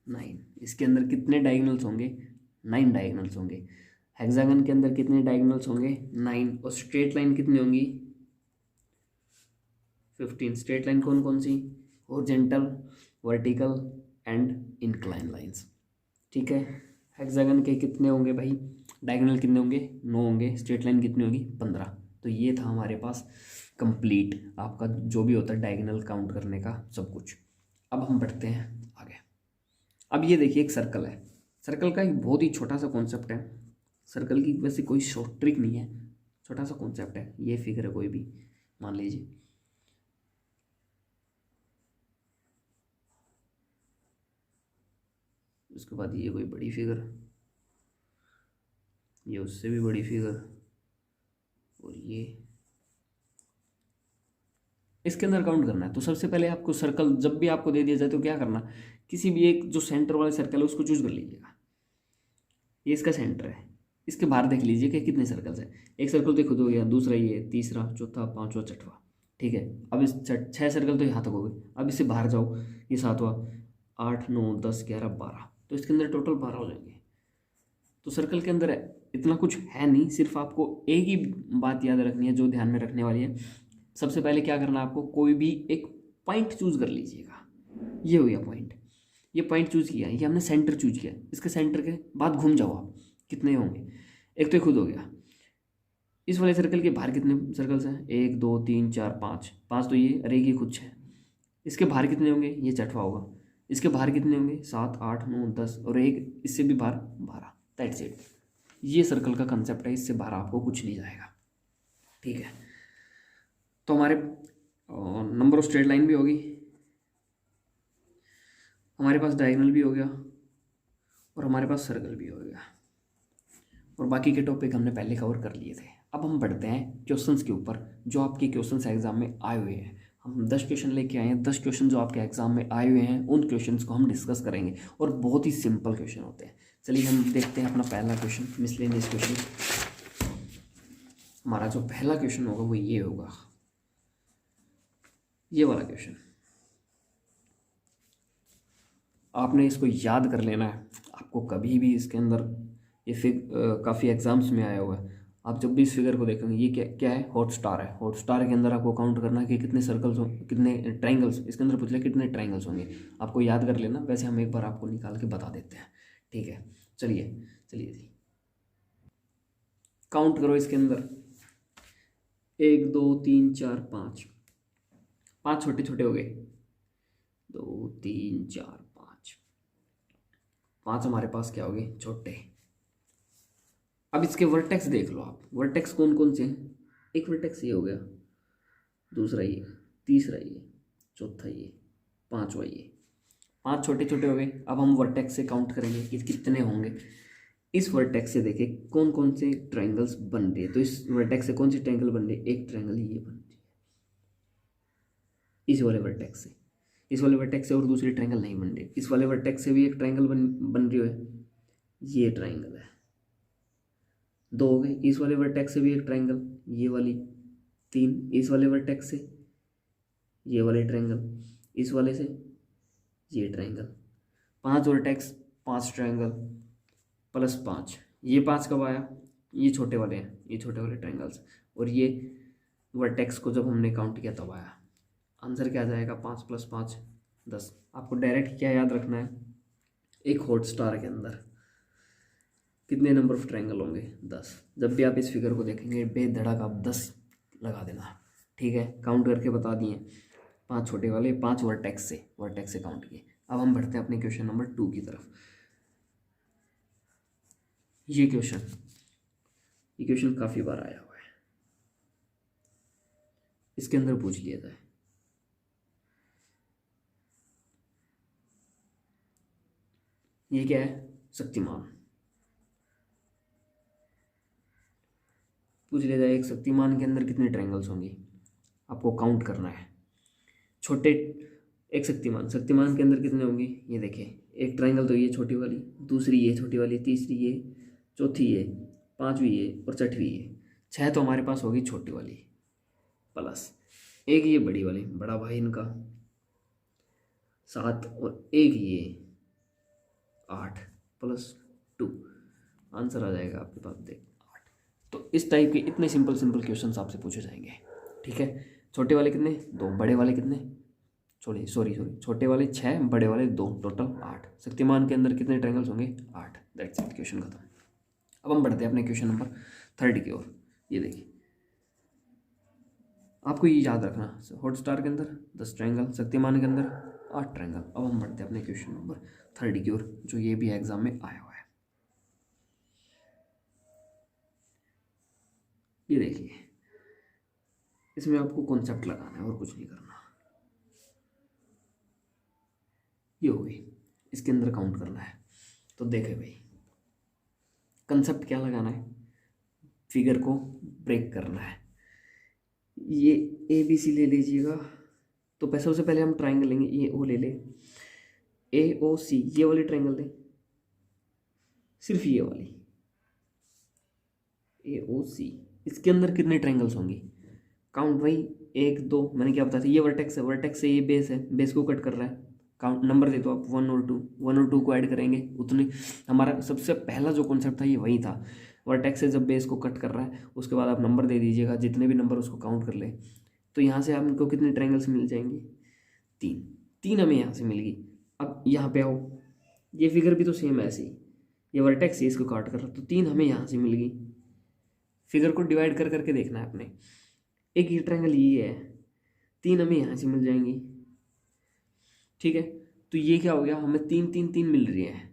9। इसके अंदर कितने डायगोनल्स होंगे, 9 डायगोनल्स होंगे। हेक्सागन के अंदर कितने डायगोनल्स होंगे, 9। और स्ट्रेट लाइन कितनी होंगी, 15। स्ट्रेट लाइन कौन कौन सी, horizontal, vertical and incline lines. ठीक है, हेक्सागन के कितने होंगे भाई, डायगोनल कितने होंगे, 9 होंगे। स्ट्रेट लाइन कितनी होगी, 15। तो ये था हमारे पास कंप्लीट आपका जो भी होता है डायगोनल काउंट करने का सब कुछ। अब हम बढ़ते हैं आगे। अब ये देखिए एक सर्कल है, सर्कल का एक बहुत ही छोटा सा कॉन्सेप्ट है। सर्कल की वैसे कोई शॉर्ट ट्रिक नहीं है, छोटा सा कॉन्सेप्ट है। ये फिगर है कोई भी, मान लीजिए उसके बाद ये कोई बड़ी फिगर, ये उससे भी बड़ी फिगर, और ये इसके अंदर काउंट करना है। तो सबसे पहले आपको सर्कल जब भी आपको दे दिया जाए तो क्या करना, किसी भी एक जो सेंटर वाला सर्कल है उसको चूज कर लीजिएगा। ये इसका सेंटर है, इसके बाहर देख लीजिए कि कितने सर्कल्स हैं। एक सर्कल तो खुद हो गया, दूसरा ये, तीसरा, चौथा, पांचवा, छठवा। ठीक है, अब इस 6 सर्कल तो यहाँ तक हो गए। अब इससे बाहर जाओ, ये 7वां, 8, 9, 10, 11, 12, तो इसके अंदर टोटल 12 हो जाएंगे। तो सर्कल के अंदर इतना कुछ है नहीं, सिर्फ आपको एक ही बात याद रखनी है जो ध्यान में रखने वाली है। सबसे पहले क्या करना है आपको, कोई भी एक पॉइंट चूज कर लीजिएगा। ये हो गया पॉइंट, ये पॉइंट चूज किया, ये हमने सेंटर चूज किया। इसके सेंटर के बाद घूम जाओ आप, कितने होंगे, एक तो खुद हो गया। इस वाले सर्कल के बाहर कितने सर्कल्स हैं, 1, 2, 3, 4, 5, 5 तो ये, अरे ये खुद 6। इसके बाहर कितने होंगे, ये 6वां होगा। इसके बाहर कितने होंगे, 7, 8, 9, 10, और एक इससे भी बाहर 12। That's it. ये सर्कल का कंसेप्ट है, इससे बाहर आपको कुछ नहीं जाएगा। ठीक है, तो हमारे नंबर ऑफ स्ट्रेट लाइन भी होगी, हमारे पास डायगोनल भी हो गया, और हमारे पास सर्कल भी हो गया, और बाकी के टॉपिक हमने पहले कवर कर लिए थे। अब हम बढ़ते हैं क्वेश्चंस के ऊपर जो आपके क्वेश्चंस एग्जाम में आए हुए हैं। हम 10 क्वेश्चन लेके आए हैं, 10 क्वेश्चन जो आपके एग्जाम में आए हुए हैं उन क्वेश्चंस को हम डिस्कस करेंगे, और बहुत ही सिंपल क्वेश्चन होते हैं। चलिए हम देखते हैं अपना पहला क्वेश्चन, मिसलेनियस क्वेश्चन। हमारा जो पहला क्वेश्चन होगा वो ये होगा, ये वाला क्वेश्चन। आपने इसको याद कर लेना है, आपको कभी भी इसके अंदर ये काफ़ी एग्जाम्स में आया हुआ है। आप जब भी इस फिगर को देखेंगे, ये क्या क्या है, हॉट स्टार है। हॉट स्टार के अंदर आपको काउंट करना है कि कितने सर्कल्स हो, कितने ट्राइंगल्स, इसके अंदर पूछ लिया कितने ट्राइंगल्स होंगे, आपको याद कर लेना। वैसे हम एक बार आपको निकाल के बता देते हैं। ठीक है, चलिए चलिए जी, काउंट करो इसके अंदर, 1, 2, 3, 4, 5, 5 छोटे छोटे हो गए, 2, 3, 4, 5, 5 हमारे पास क्या हो गए, छोटे। अब इसके वर्टेक्स देख लो आप, वर्टेक्स कौन कौन से हैं। एक वर्टेक्स ये हो गया, दूसरा ये, तीसरा ये, चौथा ये, पांचवा ये। 5 छोटे छोटे हो गए। अब हम वर्टेक्स से काउंट करेंगे कि कितने होंगे। इस वर्टेक्स से देखें कौन कौन से ट्रायंगल्स बन रहे हैं। तो इस वर्टेक्स से कौन सी ट्रायंगल बन रही है, एक ट्रायंगल ये बन रही है इस वाले वर्टेक्स से। इस वाले वर्टेक्स से और दूसरी ट्रायंगल नहीं बन रही। इस वाले वर्टेक्स से भी एक ट्रायंगल बन रही है, ये ट्रायंगल है। 2 हो गए। इस वाले वर्टेक्स से भी एक ट्रायंगल, ये वाली। 3 इस वाले वर्टेक्स से, ये वाले ट्रायंगल। इस वाले से ये ट्रायंगल। 5 vertex, 5 triangle, plus 5। ये 5 कब आया, ये छोटे वाले हैं, ये छोटे वाले ट्रायंगल्स। और ये वर्टेक्स को जब हमने काउंट किया तब आया। आंसर क्या आ जाएगा, 5 + 5 10। आपको डायरेक्ट क्या याद रखना है, एक हॉट स्टार के अंदर कितने नंबर ऑफ ट्रायंगल होंगे, 10। जब भी आप इस फिगर को देखेंगे बेधड़क आप 10 लगा देना। ठीक है, काउंट करके बता दिए, 5 छोटे वाले, 5 वर्टेक्स से काउंट किए। अब हम बढ़ते हैं अपने क्वेश्चन नंबर 2 की तरफ। ये क्वेश्चन काफ़ी बार आया हुआ है। इसके अंदर पूछ लिया जाए, ये क्या है, शक्तिमान। पूछ लिया जाए एक शक्तिमान के अंदर कितने ट्रायंगल्स होंगे, आपको काउंट करना है। छोटे, एक शक्तिमान, शक्तिमान के अंदर कितने होंगे, ये देखिए एक ट्रायंगल तो ये छोटी वाली, दूसरी ये छोटी वाली, तीसरी ये, चौथी ये, पांचवी ये और छठवीं ये। छह तो हमारे पास होगी छोटी वाली, प्लस एक ये बड़ी वाली, बड़ा भाई इनका, सात, और एक ये 8 प्लस 2, आंसर आ जाएगा आपके पास देख 8। तो इस टाइप के इतने सिंपल सिंपल क्वेश्चंस आपसे पूछे जाएंगे, ठीक है। छोटे वाले कितने, 2, बड़े वाले कितने, सॉरी छोटे वाले 6, बड़े वाले 2, टोटल 8। शक्तिमान के अंदर कितने ट्रायंगल्स होंगे, 8। दैट्स इट, क्वेश्चन खत्म। अब हम बढ़ते हैं अपने क्वेश्चन नंबर 30 की ओर। ये देखिए, आपको ये याद रखना, हॉटस्टार के अंदर 10 ट्रायंगल, शक्तिमान के अंदर 8 ट्रायंगल। अब हम बढ़ते हैं अपने क्वेश्चन नंबर 30 की ओर, जो ये भी एग्जाम में आया हुआ है। ये देखिए, इसमें आपको कॉन्सेप्ट लगाना है और कुछ नहीं करना। ये हो गई, इसके अंदर काउंट करना है। तो देखे भाई, कंसेप्ट क्या लगाना है, फिगर को ब्रेक करना है। ये ए बी सी ले लीजिएगा, तो सबसे पहले हम ट्राइंगल लेंगे, ये ओ ले ले, ए ओ सी, ये वाली ट्राइंगल लें, सिर्फ ये वाली ए ओ सी। इसके अंदर कितने ट्राइंगल्स होंगे, काउंट भाई, 1 2, मैंने क्या बताया था, ये वर्टेक्स है, वर्टेक्स से ये बेस है, बेस को कट कर रहा है। काउंट नंबर दे दो आप, 1 और 2, 1 और 2 को ऐड करेंगे उतने। हमारा सबसे पहला जो कॉन्सेप्ट था ये वही था, वर्टेक्स से जब बेस को कट कर रहा है उसके बाद आप नंबर दे दीजिएगा, जितने भी नंबर उसको काउंट कर ले। तो यहाँ से आपको कितने ट्रायंगल्स मिल जाएंगे, 3। 3 हमें यहाँ से मिल गई। अब यहाँ पे आओ, ये फिगर भी तो सेम ऐसे ही, ये वर्टेक्स है, इसको काट कर रहा, तो 3 हमें यहाँ से मिल गई। फिगर को डिवाइड कर करके देखना है अपने, एक ये ट्रायंगल ये है, 3 हमें यहाँ से मिल जाएंगी, ठीक है। तो ये क्या हो गया, हमें 3 3 3 मिल रही है,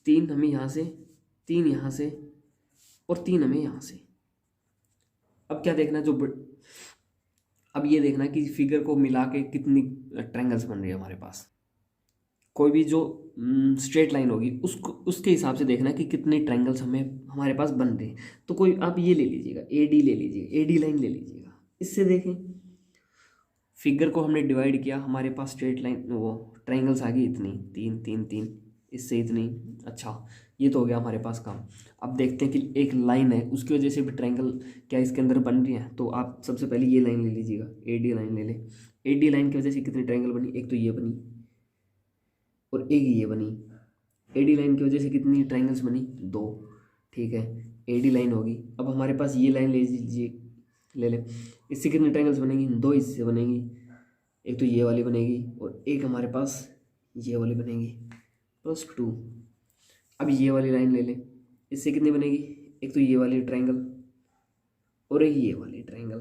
3 हमें यहाँ से, 3 यहाँ से, और 3 हमें यहाँ से। अब क्या देखना, अब ये देखना कि फिगर को मिला के कितनी ट्रायंगल्स बन रही है हमारे पास। कोई भी जो स्ट्रेट लाइन होगी उसको, उसके हिसाब से देखना कि कितने ट्रायंगल्स हमारे पास बन रहे हैं। तो कोई आप ये ले लीजिएगा, ए डी ले लीजिएगा, ए डी लाइन ले लीजिएगा। इससे देखें, फिगर को हमने डिवाइड किया, हमारे पास स्ट्रेट लाइन वो ट्रायंगल्स आ गई इतनी, 3 3 3, इससे इतनी। अच्छा, ये तो हो गया हमारे पास काम। अब देखते हैं कि एक लाइन है, उसकी वजह से भी ट्रायंगल क्या इसके अंदर बन रही है। तो आप सबसे पहले ये लाइन ले लीजिएगा, ए डी लाइन ले लें। ए डी लाइन की वजह से कितनी ट्रायंगल बनी, एक तो ये बनी और एक ये बनी। ए डी लाइन की वजह से कितनी ट्रायंगल्स बनी, 2, ठीक है। ए डी लाइन होगी। अब हमारे पास ये लाइन ले लीजिए, ले लें, इससे कितनी ट्रायंगल्स बनेंगी, 2 इससे बनेंगी, एक तो ये वाली बनेगी और एक हमारे पास ये वाली बनेगी, +2। अब ये वाली लाइन ले लें, इससे कितनी बनेगी, एक तो ये वाली ट्रायंगल और एक ये वाली ट्रायंगल,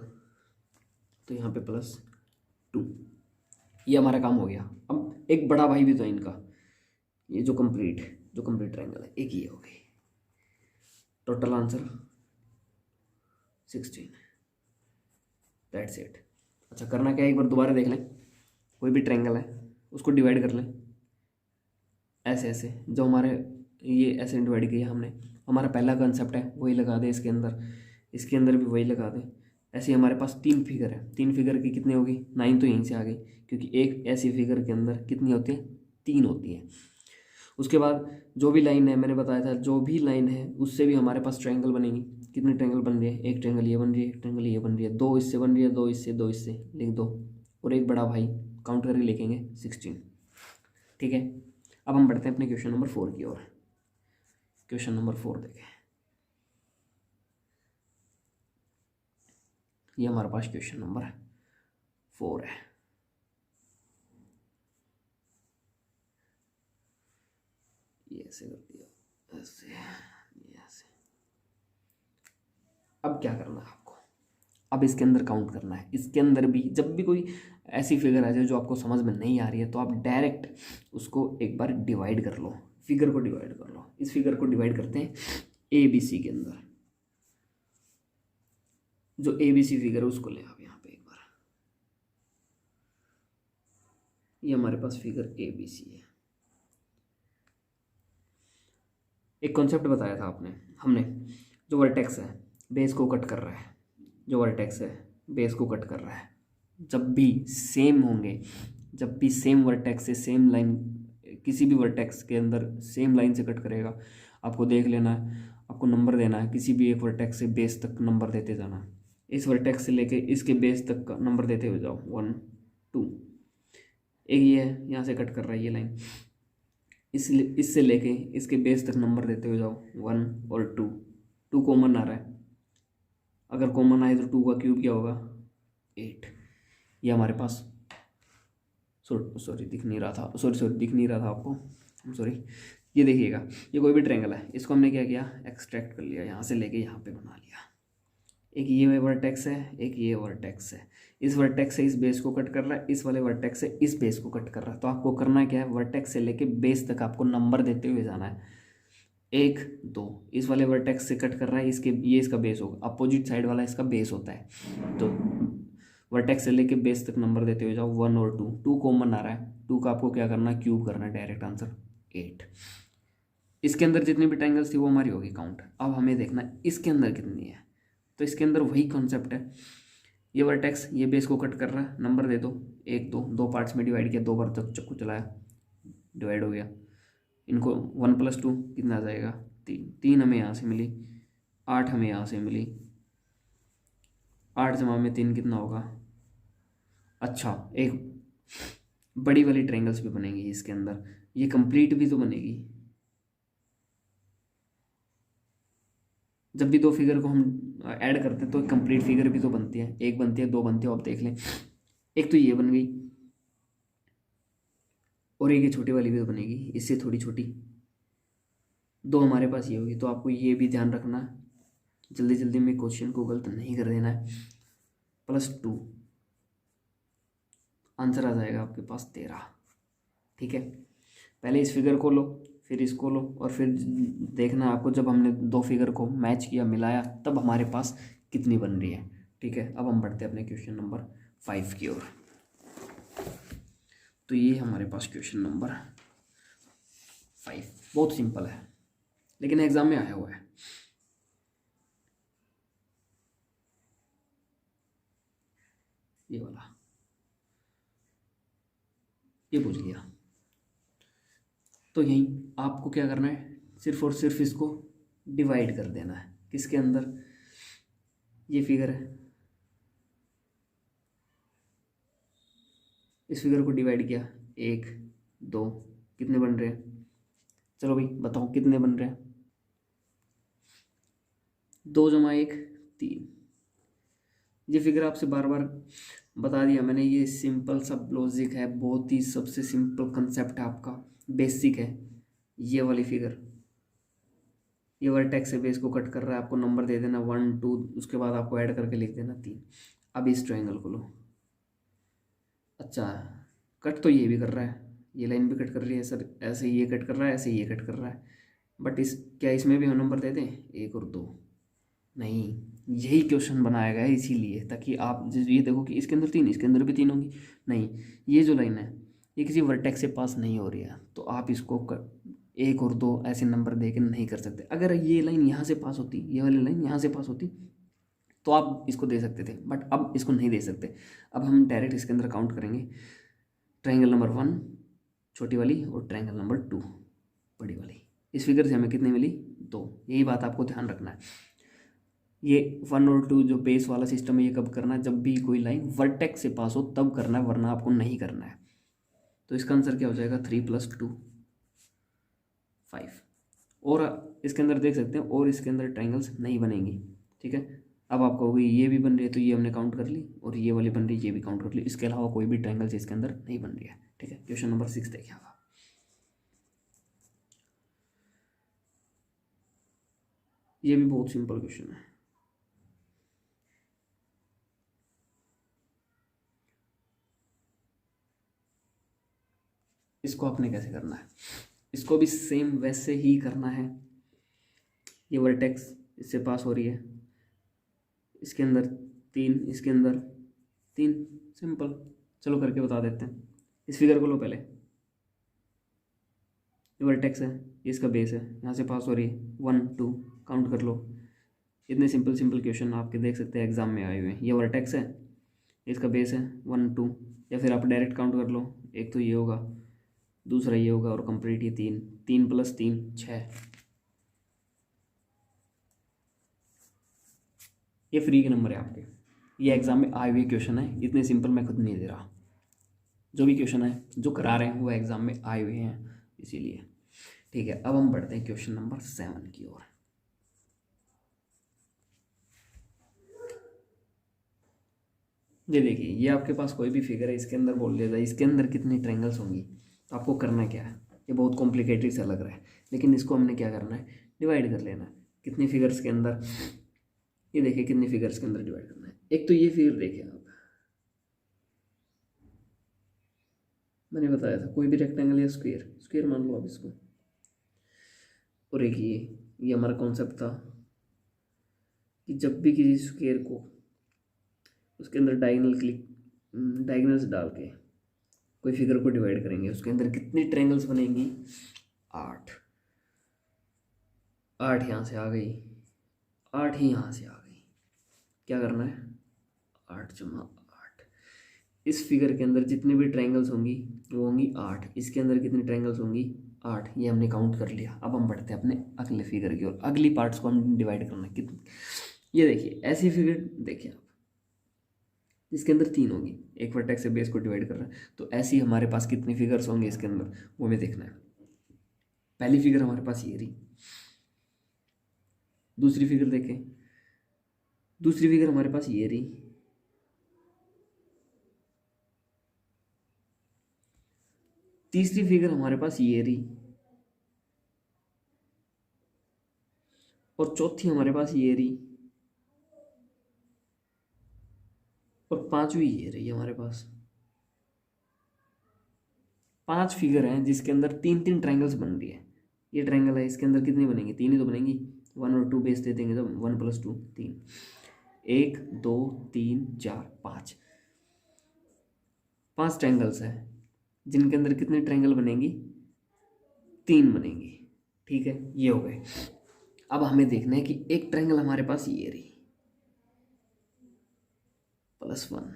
तो यहाँ पे +2। ये हमारा काम हो गया। अब एक बड़ा भाई भी तो है इनका, ये जो कंप्लीट ट्रायंगल है, एक ये हो गई। Total answer 16। That's it. अच्छा, करना क्या है, एक बार दोबारा देख लें। कोई भी ट्रायंगल है उसको डिवाइड कर लें ऐसे ऐसे, जो हमारे ये ऐसे डिवाइड किया हमने, हमारा पहला कंसेप्ट है वही लगा दें इसके अंदर, इसके अंदर भी वही लगा दें। ऐसे ही हमारे पास 3 फिगर है, 3 फिगर की कितनी होगी, 9 तो यहीं से आ गई, क्योंकि एक ऐसी फिगर के अंदर कितनी होती है, 3 होती है। उसके बाद जो भी लाइन है, मैंने बताया था, जो भी लाइन है उससे भी हमारे पास ट्रायंगल बनेगी। कितनी ट्रायंगल बन रही है, एक ट्रायंगल ये बन रही है, एक ट्रायंगल ये बन रही है, 2 इससे बन रही है, 2 इससे, 2 इससे, लिख दो। और एक बड़ा भाई काउंट करके लिखेंगे 16, ठीक है। अब हम बढ़ते हैं अपने क्वेश्चन नंबर 4 की ओर। क्वेश्चन नंबर 4 देखें, ये हमारे पास क्वेश्चन नंबर 4 है। ये ऐसे कर दिया, ऐसे, ये ऐसे। अब क्या करना है आपको, अब इसके अंदर काउंट करना है। इसके अंदर भी जब भी कोई ऐसी फिगर आ जाए जो आपको समझ में नहीं आ रही है, तो आप डायरेक्ट उसको एक बार डिवाइड कर लो, फिगर को डिवाइड कर लो। इस फिगर को डिवाइड करते हैं ए बी सी के अंदर। जो ए बी सी फिगर है उसको ले आप यहाँ पे एक बार, ये हमारे पास फिगर ए बी सी है। एक कॉन्सेप्ट बताया था हमने, जो वर्टेक्स है बेस को कट कर रहा है, जो वर्टेक्स है बेस को कट कर रहा है, जब भी सेम होंगे, जब भी सेम वर्टेक्स से सेम लाइन, किसी भी वर्टेक्स के अंदर सेम लाइन से कट करेगा, आपको देख लेना है, आपको नंबर देना है, किसी भी एक वर्टेक्स से बेस तक नंबर देते जाना। इस वर्टेक्स से लेके इसके बेस तक का नंबर देते हुए जाओ, 1 2। एक ये है, यहाँ से कट कर रहा है ये लाइन, इससे लेके इसके बेस तक नंबर देते हुए जाओ, 1 और 2। 2 कॉमन आ रहा है, अगर कॉमन आए तो 2 का क्यूब क्या होगा, 8। ये हमारे पास सॉरी दिख नहीं रहा था, सॉरी दिख नहीं रहा था आपको, सॉरी। ये देखिएगा, ये कोई भी ट्रायंगल है, इसको हमने क्या किया, एक्सट्रैक्ट कर लिया, यहाँ से लेके यहाँ पे बना लिया। एक ये वर्टेक्स है, एक ये वर्टेक्स है, इस वर्टेक्स से इस बेस को कट कर रहा है, इस वाले वर्टेक्स से इस बेस को कट कर रहा है। तो आपको करना क्या है, वर्टेक्स से लेके बेस तक आपको नंबर देते हुए जाना है, 1 2। इस वाले वर्टेक्स से कट कर रहा है, ये इसका बेस होगा, अपोजिट साइड वाला इसका बेस होता है। तो वर्टेक्स से लेके बेस तक नंबर देते हुए जाओ, 1 और 2। 2 कॉमन आ रहा है, 2 का आपको क्या करना है, क्यूब करना है, डायरेक्ट आंसर 8। इसके अंदर जितनी भी ट्रायंगल्स थी वो हमारी होगी काउंट। अब हमें देखना है इसके अंदर कितनी है। तो इसके अंदर वही कॉन्सेप्ट है, ये वर्टेक्स ये बेस को कट कर रहा है, नंबर दे दो, 1 2। 2 पार्ट्स में डिवाइड किया, 2 बार तक चक्कू चलाया, डिवाइड हो गया। इनको 1 + 2 कितना आ जाएगा, 3। 3 हमें यहाँ से मिली, 8 हमें यहाँ से मिली, 8 जमा में 3 कितना होगा। अच्छा, एक बड़ी वाली ट्रायंगल्स भी बनेगी इसके अंदर, ये कंप्लीट भी तो बनेगी। जब भी दो फिगर को हम ऐड करते हैं तो कंप्लीट फिगर भी तो बनती है, एक बनती है, दो बनती है। आप देख लें, एक तो ये बन गई और एक ये छोटी वाली भी तो बनेगी, इससे थोड़ी छोटी, 2 हमारे पास ये होगी। तो आपको ये भी ध्यान रखना, जल्दी जल्दी में क्वेश्चन को गलत नहीं कर देना है। +2 आंसर आ जाएगा आपके पास 13। ठीक है, पहले इस फिगर को लो, फिर इसको लो, और फिर देखना आपको, जब हमने 2 फिगर को मैच किया, मिलाया, तब हमारे पास कितनी बन रही है। ठीक है, अब हम बढ़ते हैं अपने क्वेश्चन नंबर 5 की ओर। तो ये हमारे पास क्वेश्चन नंबर 5 बहुत सिंपल है, लेकिन एग्जाम में आया हुआ है। ये वाला ये पूछ लिया, तो यहीं आपको क्या करना है, सिर्फ और सिर्फ इसको डिवाइड कर देना है। किसके अंदर, ये फिगर है, इस फिगर को डिवाइड किया, 1 2, कितने बन रहे हैं, चलो भाई बताओ कितने बन रहे हैं। 2 + 1 3। ये फिगर आपसे बार बार बता दिया मैंने, ये सिंपल सा लॉजिक है, बहुत ही सबसे सिंपल कंसेप्ट है, आपका बेसिक है। ये वाली फिगर, ये वर्टेक्स से बेस को कट कर रहा है, आपको नंबर दे देना 1 2, उसके बाद आपको ऐड करके लिख देना 3। अब इस ट्रायंगल को लो, अच्छा कट तो ये भी कर रहा है, ये लाइन भी कट कर रही है सर, ऐसे ये कट कर रहा है, ऐसे ये कट कर रहा है, बट इस क्या इसमें भी हम नंबर दे दें, 1 और 2? नहीं, यही क्वेश्चन बनाया गया है इसीलिए, ताकि आप ये देखो कि इसके अंदर 3, इसके अंदर भी 3 होंगी। नहीं, ये जो लाइन है ये किसी वर्टेक्स से पास नहीं हो रही है, तो आप इसको 1 और 2 ऐसे नंबर दे के नहीं कर सकते। अगर ये लाइन यहाँ से पास होती, ये वाली लाइन यहाँ से पास होती, तो आप इसको दे सकते थे, बट अब इसको नहीं दे सकते। अब हम डायरेक्ट इसके अंदर काउंट करेंगे, ट्रायंगल नंबर 1 छोटी वाली और ट्रायंगल नंबर 2 बड़ी वाली। इस फिगर से हमें कितनी मिली, 2। यही बात आपको ध्यान रखना है। ये 1 और 2 जो बेस वाला सिस्टम है, ये कब करना है, जब भी कोई लाइन वर्टेक्स से पास हो तब करना है, वरना आपको नहीं करना है। तो इसका आंसर क्या हो जाएगा, 3 + 2 5। और इसके अंदर देख सकते हैं, और इसके अंदर ट्रायंगल्स नहीं बनेंगी। ठीक है, अब आप कहोगे ये भी बन रही है, तो ये हमने काउंट कर ली, और ये वाली बन रही है, ये भी काउंट कर ली। इसके अलावा कोई भी ट्रायंगल्स इसके अंदर नहीं बन रही है। ठीक है, क्वेश्चन नंबर 6 देखिए आप। ये भी बहुत सिंपल क्वेश्चन है। इसको आपने कैसे करना है, इसको भी सेम वैसे ही करना है। ये वर्टेक्स इससे पास हो रही है, इसके अंदर 3, इसके अंदर 3, सिंपल। चलो करके बता देते हैं। इस फिगर को लो पहले, ये वर्टेक्स है, इसका बेस है, यहाँ से पास हो रही है 1 2, काउंट कर लो। इतने सिंपल सिंपल क्वेश्चन आपके देख सकते हैं एग्जाम में आए हुए हैं। ये वर्टेक्स है, इसका बेस है 1 2, या फिर आप डायरेक्ट काउंट कर लो। एक तो ये होगा, दूसरा ये होगा, और कंप्लीट ये 3 3 + 3 6। ये फ्री के नंबर है आपके, ये एग्जाम में आए हुए क्वेश्चन है, इतने सिंपल मैं खुद नहीं दे रहा। जो भी क्वेश्चन है जो करा रहे हैं वो एग्जाम में आए हुए हैं, इसीलिए। ठीक है, अब हम बढ़ते हैं क्वेश्चन नंबर 7 की ओर। ये देखिए, ये आपके पास कोई भी फिगर है, इसके अंदर बोल दिया जाए इसके अंदर कितनी ट्रायंगल्स होंगी, तो आपको करना क्या है, ये बहुत कॉम्प्लिकेटेड सा लग रहा है, लेकिन इसको हमने क्या करना है, डिवाइड कर लेना है। कितनी फिगर्स के अंदर, ये देखिए कितनी फिगर्स के अंदर डिवाइड करना है। एक तो ये फिगर देखिए आप, मैंने बताया था कोई भी रेक्टेंगल या स्क्वायर, स्क्वायर मान लो आप इसको। और एक ये हमारा कॉन्सेप्ट था कि जब भी किसी स्क्वायर को उसके अंदर डायगोनल्स डाल के कोई फिगर को डिवाइड करेंगे, उसके अंदर कितनी ट्रायंगल्स बनेंगी, 8। 8 यहाँ से आ गई, 8 ही यहाँ से आ गई। क्या करना है, 8 × 8। इस फिगर के अंदर जितने भी ट्रायंगल्स होंगी वो होंगी 8। इसके अंदर कितनी ट्रायंगल्स होंगी, 8। ये हमने काउंट कर लिया। अब हम बढ़ते हैं अपने अगले फिगर की ओर। अगली पार्ट्स को हम डिवाइड करना है कितनी। ये देखिए ऐसी फिगर देखिए आप, इसके अंदर 3 होंगी, एक वर्टेक्स से बेस को डिवाइड कर रहा है, तो ऐसी हमारे पास कितनी फिगर्स होंगे इसके अंदर, वो हमें देखना है। पहली फिगर हमारे पास ये रही, दूसरी फिगर देखें, दूसरी फिगर हमारे पास ये रही, तीसरी फिगर हमारे पास ये रही, और चौथी हमारे पास ये रही, और पांचवी ये रही हमारे पास। 5 फिगर हैं जिसके अंदर 3 ट्रायंगल्स बन रही है। ये ट्रायंगल है, इसके अंदर कितनी बनेंगी, 3 ही तो बनेंगी। 1 और 2 बेस दे देंगे तो 1 + 2 3, 1 2 3 4 5। 5 ट्रायंगल्स है जिनके अंदर कितने ट्रायंगल बनेंगी, 3 बनेंगी। ठीक है, ये हो गए। अब हमें देखना है कि एक ट्रायंगल हमारे पास ये रही, +1।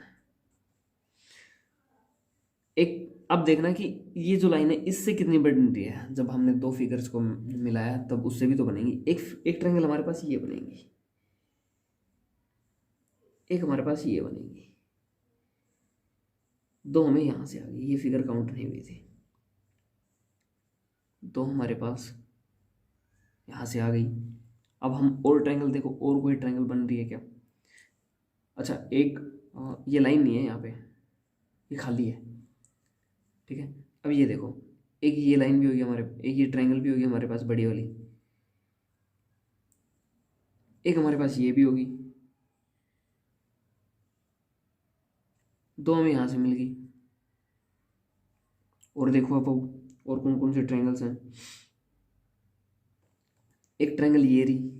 एक, अब देखना कि ये जो लाइन है इससे कितनी बन रही है। जब हमने 2 फिगर्स को मिलाया तब उससे भी तो बनेंगी। एक ट्रायंगल हमारे पास ये बनेंगी, एक हमारे पास ये बनेंगी, 2 हमें यहाँ से आ गई, ये फिगर काउंट नहीं हुई थी। 2 हमारे पास यहाँ से आ गई। अब हम और ट्रायंगल देखो, और कोई ट्रायंगल बन रही है क्या। अच्छा, एक ये लाइन नहीं है यहाँ पे, ये खाली है। ठीक है, अब ये देखो, एक ये लाइन भी होगी हमारे, एक ये ट्रायंगल भी होगी हमारे पास बड़ी वाली, एक हमारे पास ये भी होगी, 2 हमें यहाँ से मिल गई। और देखो आप और कौन कौन से ट्रायंगल्स हैं। एक ट्रायंगल ये रही,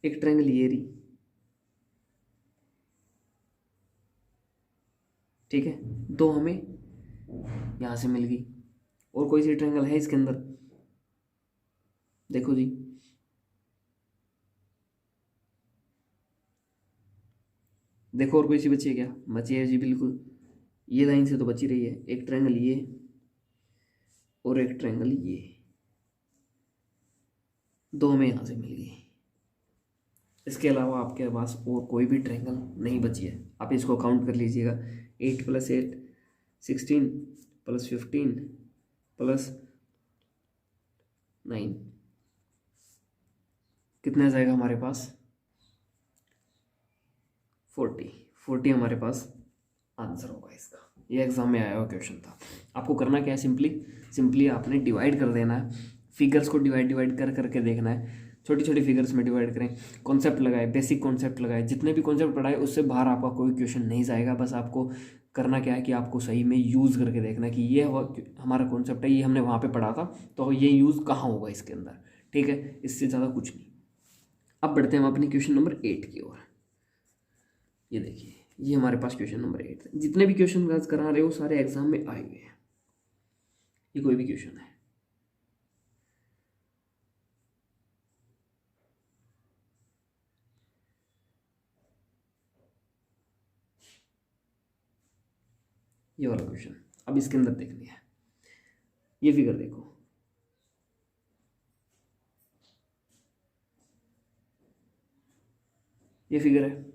एक ट्रायंगल ये रही। ठीक है, 2 हमें यहाँ से मिल गई। और कोई सी ट्रायंगल है इसके अंदर, देखो जी, देखो और कोई सी बची है क्या, बची है जी बिल्कुल, ये लाइन से तो बची रही है। एक ट्रायंगल ये और एक ट्रायंगल ये, 2 हमें यहाँ से मिल गई। इसके अलावा आपके पास और कोई भी ट्रायंगल नहीं बची है। आप इसको काउंट कर लीजिएगा, 8 + 8 16 + 15 + 9, कितना जाएगा हमारे पास, 40 हमारे पास आंसर होगा इसका। ये एग्जाम में आया हुआ क्वेश्चन था। आपको करना क्या है, सिंपली आपने डिवाइड कर देना है, फिगर्स को डिवाइड कर करके देखना है। छोटी छोटी फिगर्स में डिवाइड करें, कॉन्सेप्ट लगाए, बेसिक कॉन्सेप्ट लगाए, जितने भी कॉन्सेप्ट पढ़ाए उससे बाहर आपका कोई क्वेश्चन नहीं जाएगा। बस आपको करना क्या है कि आपको सही में यूज़ करके देखना है कि ये हमारा कॉन्सेप्ट है, ये हमने वहाँ पे पढ़ा था, तो ये यूज़ कहाँ होगा इसके अंदर। ठीक है, इससे ज़्यादा कुछ नहीं। अब बढ़ते हैं हम अपनी क्वेश्चन नंबर 8 की ओर। ये देखिए, ये हमारे पास क्वेश्चन नंबर 8 था। जितने भी क्वेश्चन गाइस करा रहे हो सारे एग्जाम में आए हुए हैं, ये कोई भी क्वेश्चन है। ये वाला क्वेश्चन अब इसके अंदर देखनी है। ये फिगर देखो, ये फिगर है,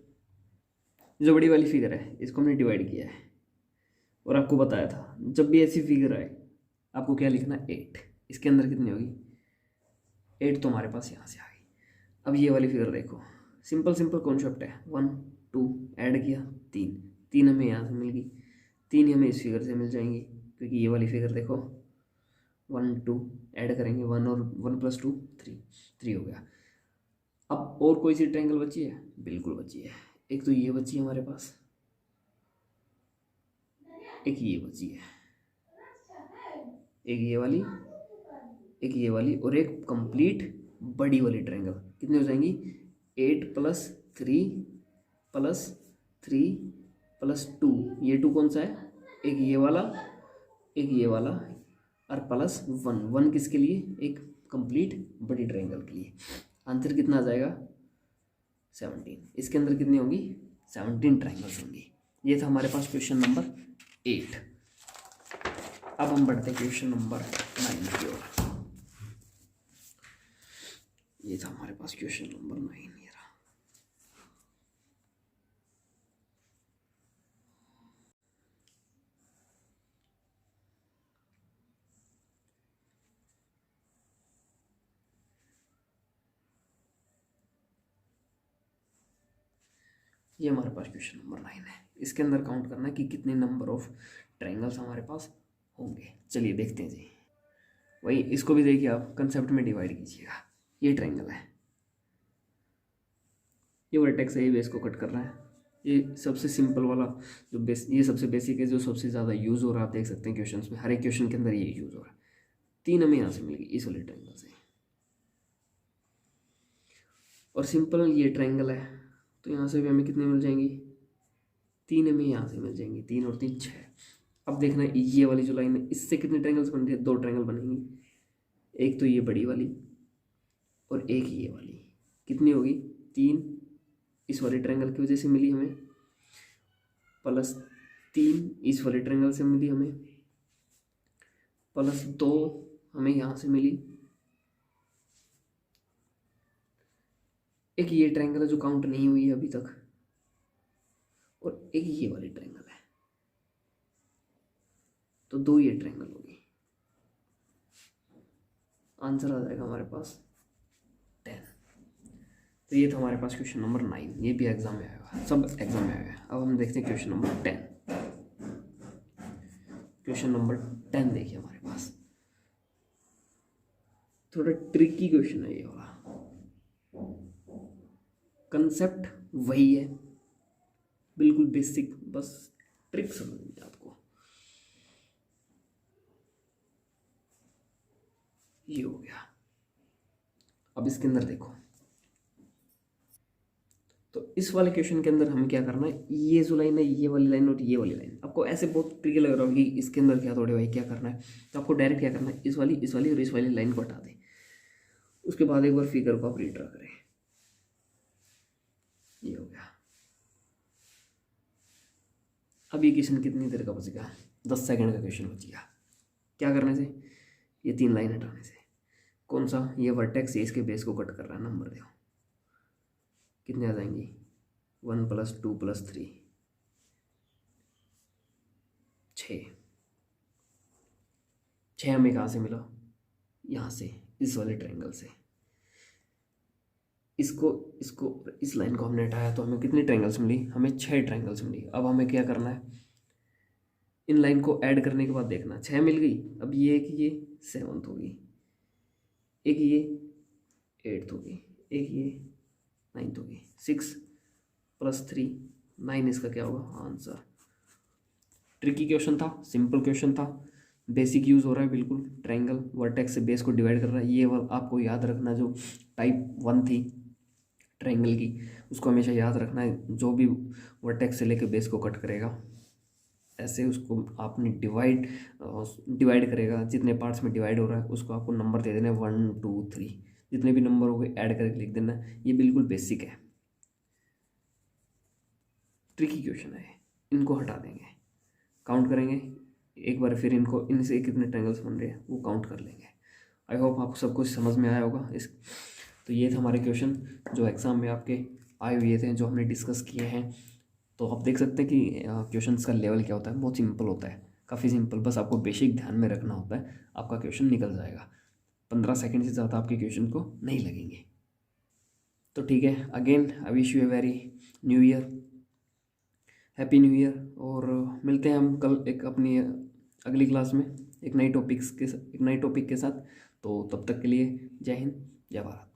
जो बड़ी वाली फिगर है इसको हमने डिवाइड किया है और आपको बताया था जब भी ऐसी फिगर आए आपको क्या लिखना, 8। इसके अंदर कितनी होगी, 8 तो हमारे पास यहाँ से आ गई। अब ये वाली फिगर देखो, सिंपल सिंपल कॉन्सेप्ट है, 1 2 ऐड किया 3, 3 हमें यहाँ से मिल गई, 3 हमें इस फिगर से मिल जाएंगी क्योंकि ये वाली फिगर देखो 1 2 ऐड करेंगे 1 और 1 + 2 3, 3 हो गया। अब और कोई सी ट्रायंगल बची है, बिल्कुल बची है। एक तो ये बची है हमारे पास, एक ये बची है, एक ये वाली, एक ये वाली और एक कंप्लीट बड़ी वाली ट्रायंगल। कितनी हो जाएंगी, 8 + 3 + 3 + 2। ये 2 कौन सा है, एक ये वाला, एक ये वाला और +1, 1 किसके लिए, एक कंप्लीट बड़ी ट्रायंगल के लिए। आंसर कितना आ जाएगा, 17। इसके अंदर कितनी होंगी, 17 ट्रायंगल्स होंगी। ये था हमारे पास क्वेश्चन नंबर 8। अब हम बढ़ते हैं क्वेश्चन नंबर 9 की ओर। ये था हमारे पास क्वेश्चन नंबर 9। ये रहा, ये हमारे पास क्वेश्चन नंबर 9 है। इसके अंदर काउंट करना है कि कितने नंबर ऑफ ट्रायंगल्स हमारे पास होंगे। चलिए देखते हैं जी। वही इसको भी देखिए आप कंसेप्ट में डिवाइड कीजिएगा। ये ट्रायंगल है, ये वर्टेक्स है, ये बेस को कट कर रहा है। ये सबसे सिंपल वाला जो बेस, ये सबसे बेसिक है, जो सबसे ज़्यादा यूज़ हो रहा है। आप देख सकते हैं क्वेश्चंस में, हर एक क्वेश्चन के अंदर ये यूज़ हो रहा है। 3 हमें यहाँ से मिलेगी इस वाले ट्रायंगल से, और सिंपल ये ट्रायंगल है तो यहाँ से भी हमें कितने मिल जाएंगी, 3 हमें यहाँ से मिल जाएंगी, 3 और 3 6। अब देखना ये वाली जो लाइन है इससे कितने ट्रायंगल्स बन रही है, 2 ट्रायंगल बनेंगी। एक तो ये बड़ी वाली और एक ये वाली, कितनी होगी, 3 इस वाले ट्रायंगल की वजह से मिली हमें, +3 इस वाले ट्रायंगल से मिली हमें, +2 हमें यहाँ से मिली। एक ये ट्रायंगल है जो काउंट नहीं हुई है अभी तक, और एक ये वाली ट्रायंगल है, तो 2 ये ट्रायंगल होगी। आंसर आ जाएगा हमारे पास 10। तो ये था हमारे पास क्वेश्चन नंबर 9। ये भी एग्जाम में आएगा, सब एग्जाम में आएगा। अब हम देखते हैं क्वेश्चन नंबर 10। क्वेश्चन नंबर 10 देखिए हमारे पास, थोड़ा ट्रिकी क्वेश्चन है ये वाला। कंसेप्ट वही है, बिल्कुल बेसिक, बस ट्रिक समझनी है आपको। ये हो गया। अब इसके अंदर देखो, तो इस वाले क्वेश्चन के अंदर हमें क्या करना है, ये जो लाइन है, ये वाली लाइन और ये वाली लाइन, आपको ऐसे बहुत ट्रिकी लग रहा होगी इसके अंदर क्या थोड़े भाई क्या करना है, तो आपको डायरेक्ट क्या करना है, इस वाली और इस वाली लाइन को हटा दें। उसके बाद एक बार फिगर को आप रीड्रा करें। ये हो गया। अब ये क्वेश्चन कितनी देर का बचेगा, 10 सेकंड का क्वेश्चन बच गया। क्या करने से, ये 3 लाइन हटाने से। कौन सा, ये वर्टेक्स इसके बेस को कट कर रहा है। नंबर देखो कितने आ जाएंगी, 1 + 2 + 3 6 हमें कहाँ से मिला, यहाँ से, इस वाले ट्रायंगल से। इसको इस लाइन को हमने हटाया तो हमें कितनी ट्रायंगल्स मिली, हमें 6 ट्रायंगल्स मिली। अब हमें क्या करना है, इन लाइन को ऐड करने के बाद देखना, 6 मिल गई। अब ये एक ये 7th होगी, एक ये 8th होगी, एक ये 9th होगी। 6 + 3 9, इसका क्या होगा आंसर। ट्रिकी क्वेश्चन था, सिंपल क्वेश्चन था, बेसिक यूज़ हो रहा है बिल्कुल। ट्रायंगल वर्टेक्स से बेस को डिवाइड कर रहा है। ये आपको याद रखना, जो टाइप 1 थी ट्रायंगल की, उसको हमेशा याद रखना है। जो भी वर्टेक्स से लेके बेस को कट करेगा, ऐसे उसको आपने डिवाइड करेगा, जितने पार्ट्स में डिवाइड हो रहा है उसको आपको नंबर दे देना है 1 2 3, जितने भी नंबर हो गए ऐड करके लिख देना है। ये बिल्कुल बेसिक है, ट्रिकी क्वेश्चन है। इनको हटा देंगे, काउंट करेंगे एक बार, फिर इनको, इनसे कितने ट्रायंगल्स बन रहे हैं वो काउंट कर लेंगे। आई होप आपको सब कुछ समझ में आया होगा। इस तो ये थे हमारे क्वेश्चन जो एग्ज़ाम में आपके आए हुए थे, जो हमने डिस्कस किए हैं। तो आप देख सकते हैं कि क्वेश्चंस का लेवल क्या होता है, बहुत सिंपल होता है, काफ़ी सिंपल। बस आपको बेसिक ध्यान में रखना होता है, आपका क्वेश्चन निकल जाएगा। 15 सेकंड से ज़्यादा आपके क्वेश्चन को नहीं लगेंगे। तो ठीक है, again I wish U a very new year, happy new year. और मिलते हैं हम कल एक अपनी अगली क्लास में एक नई टॉपिक के साथ। तो तब तक के लिए जय हिंद, जय भारत।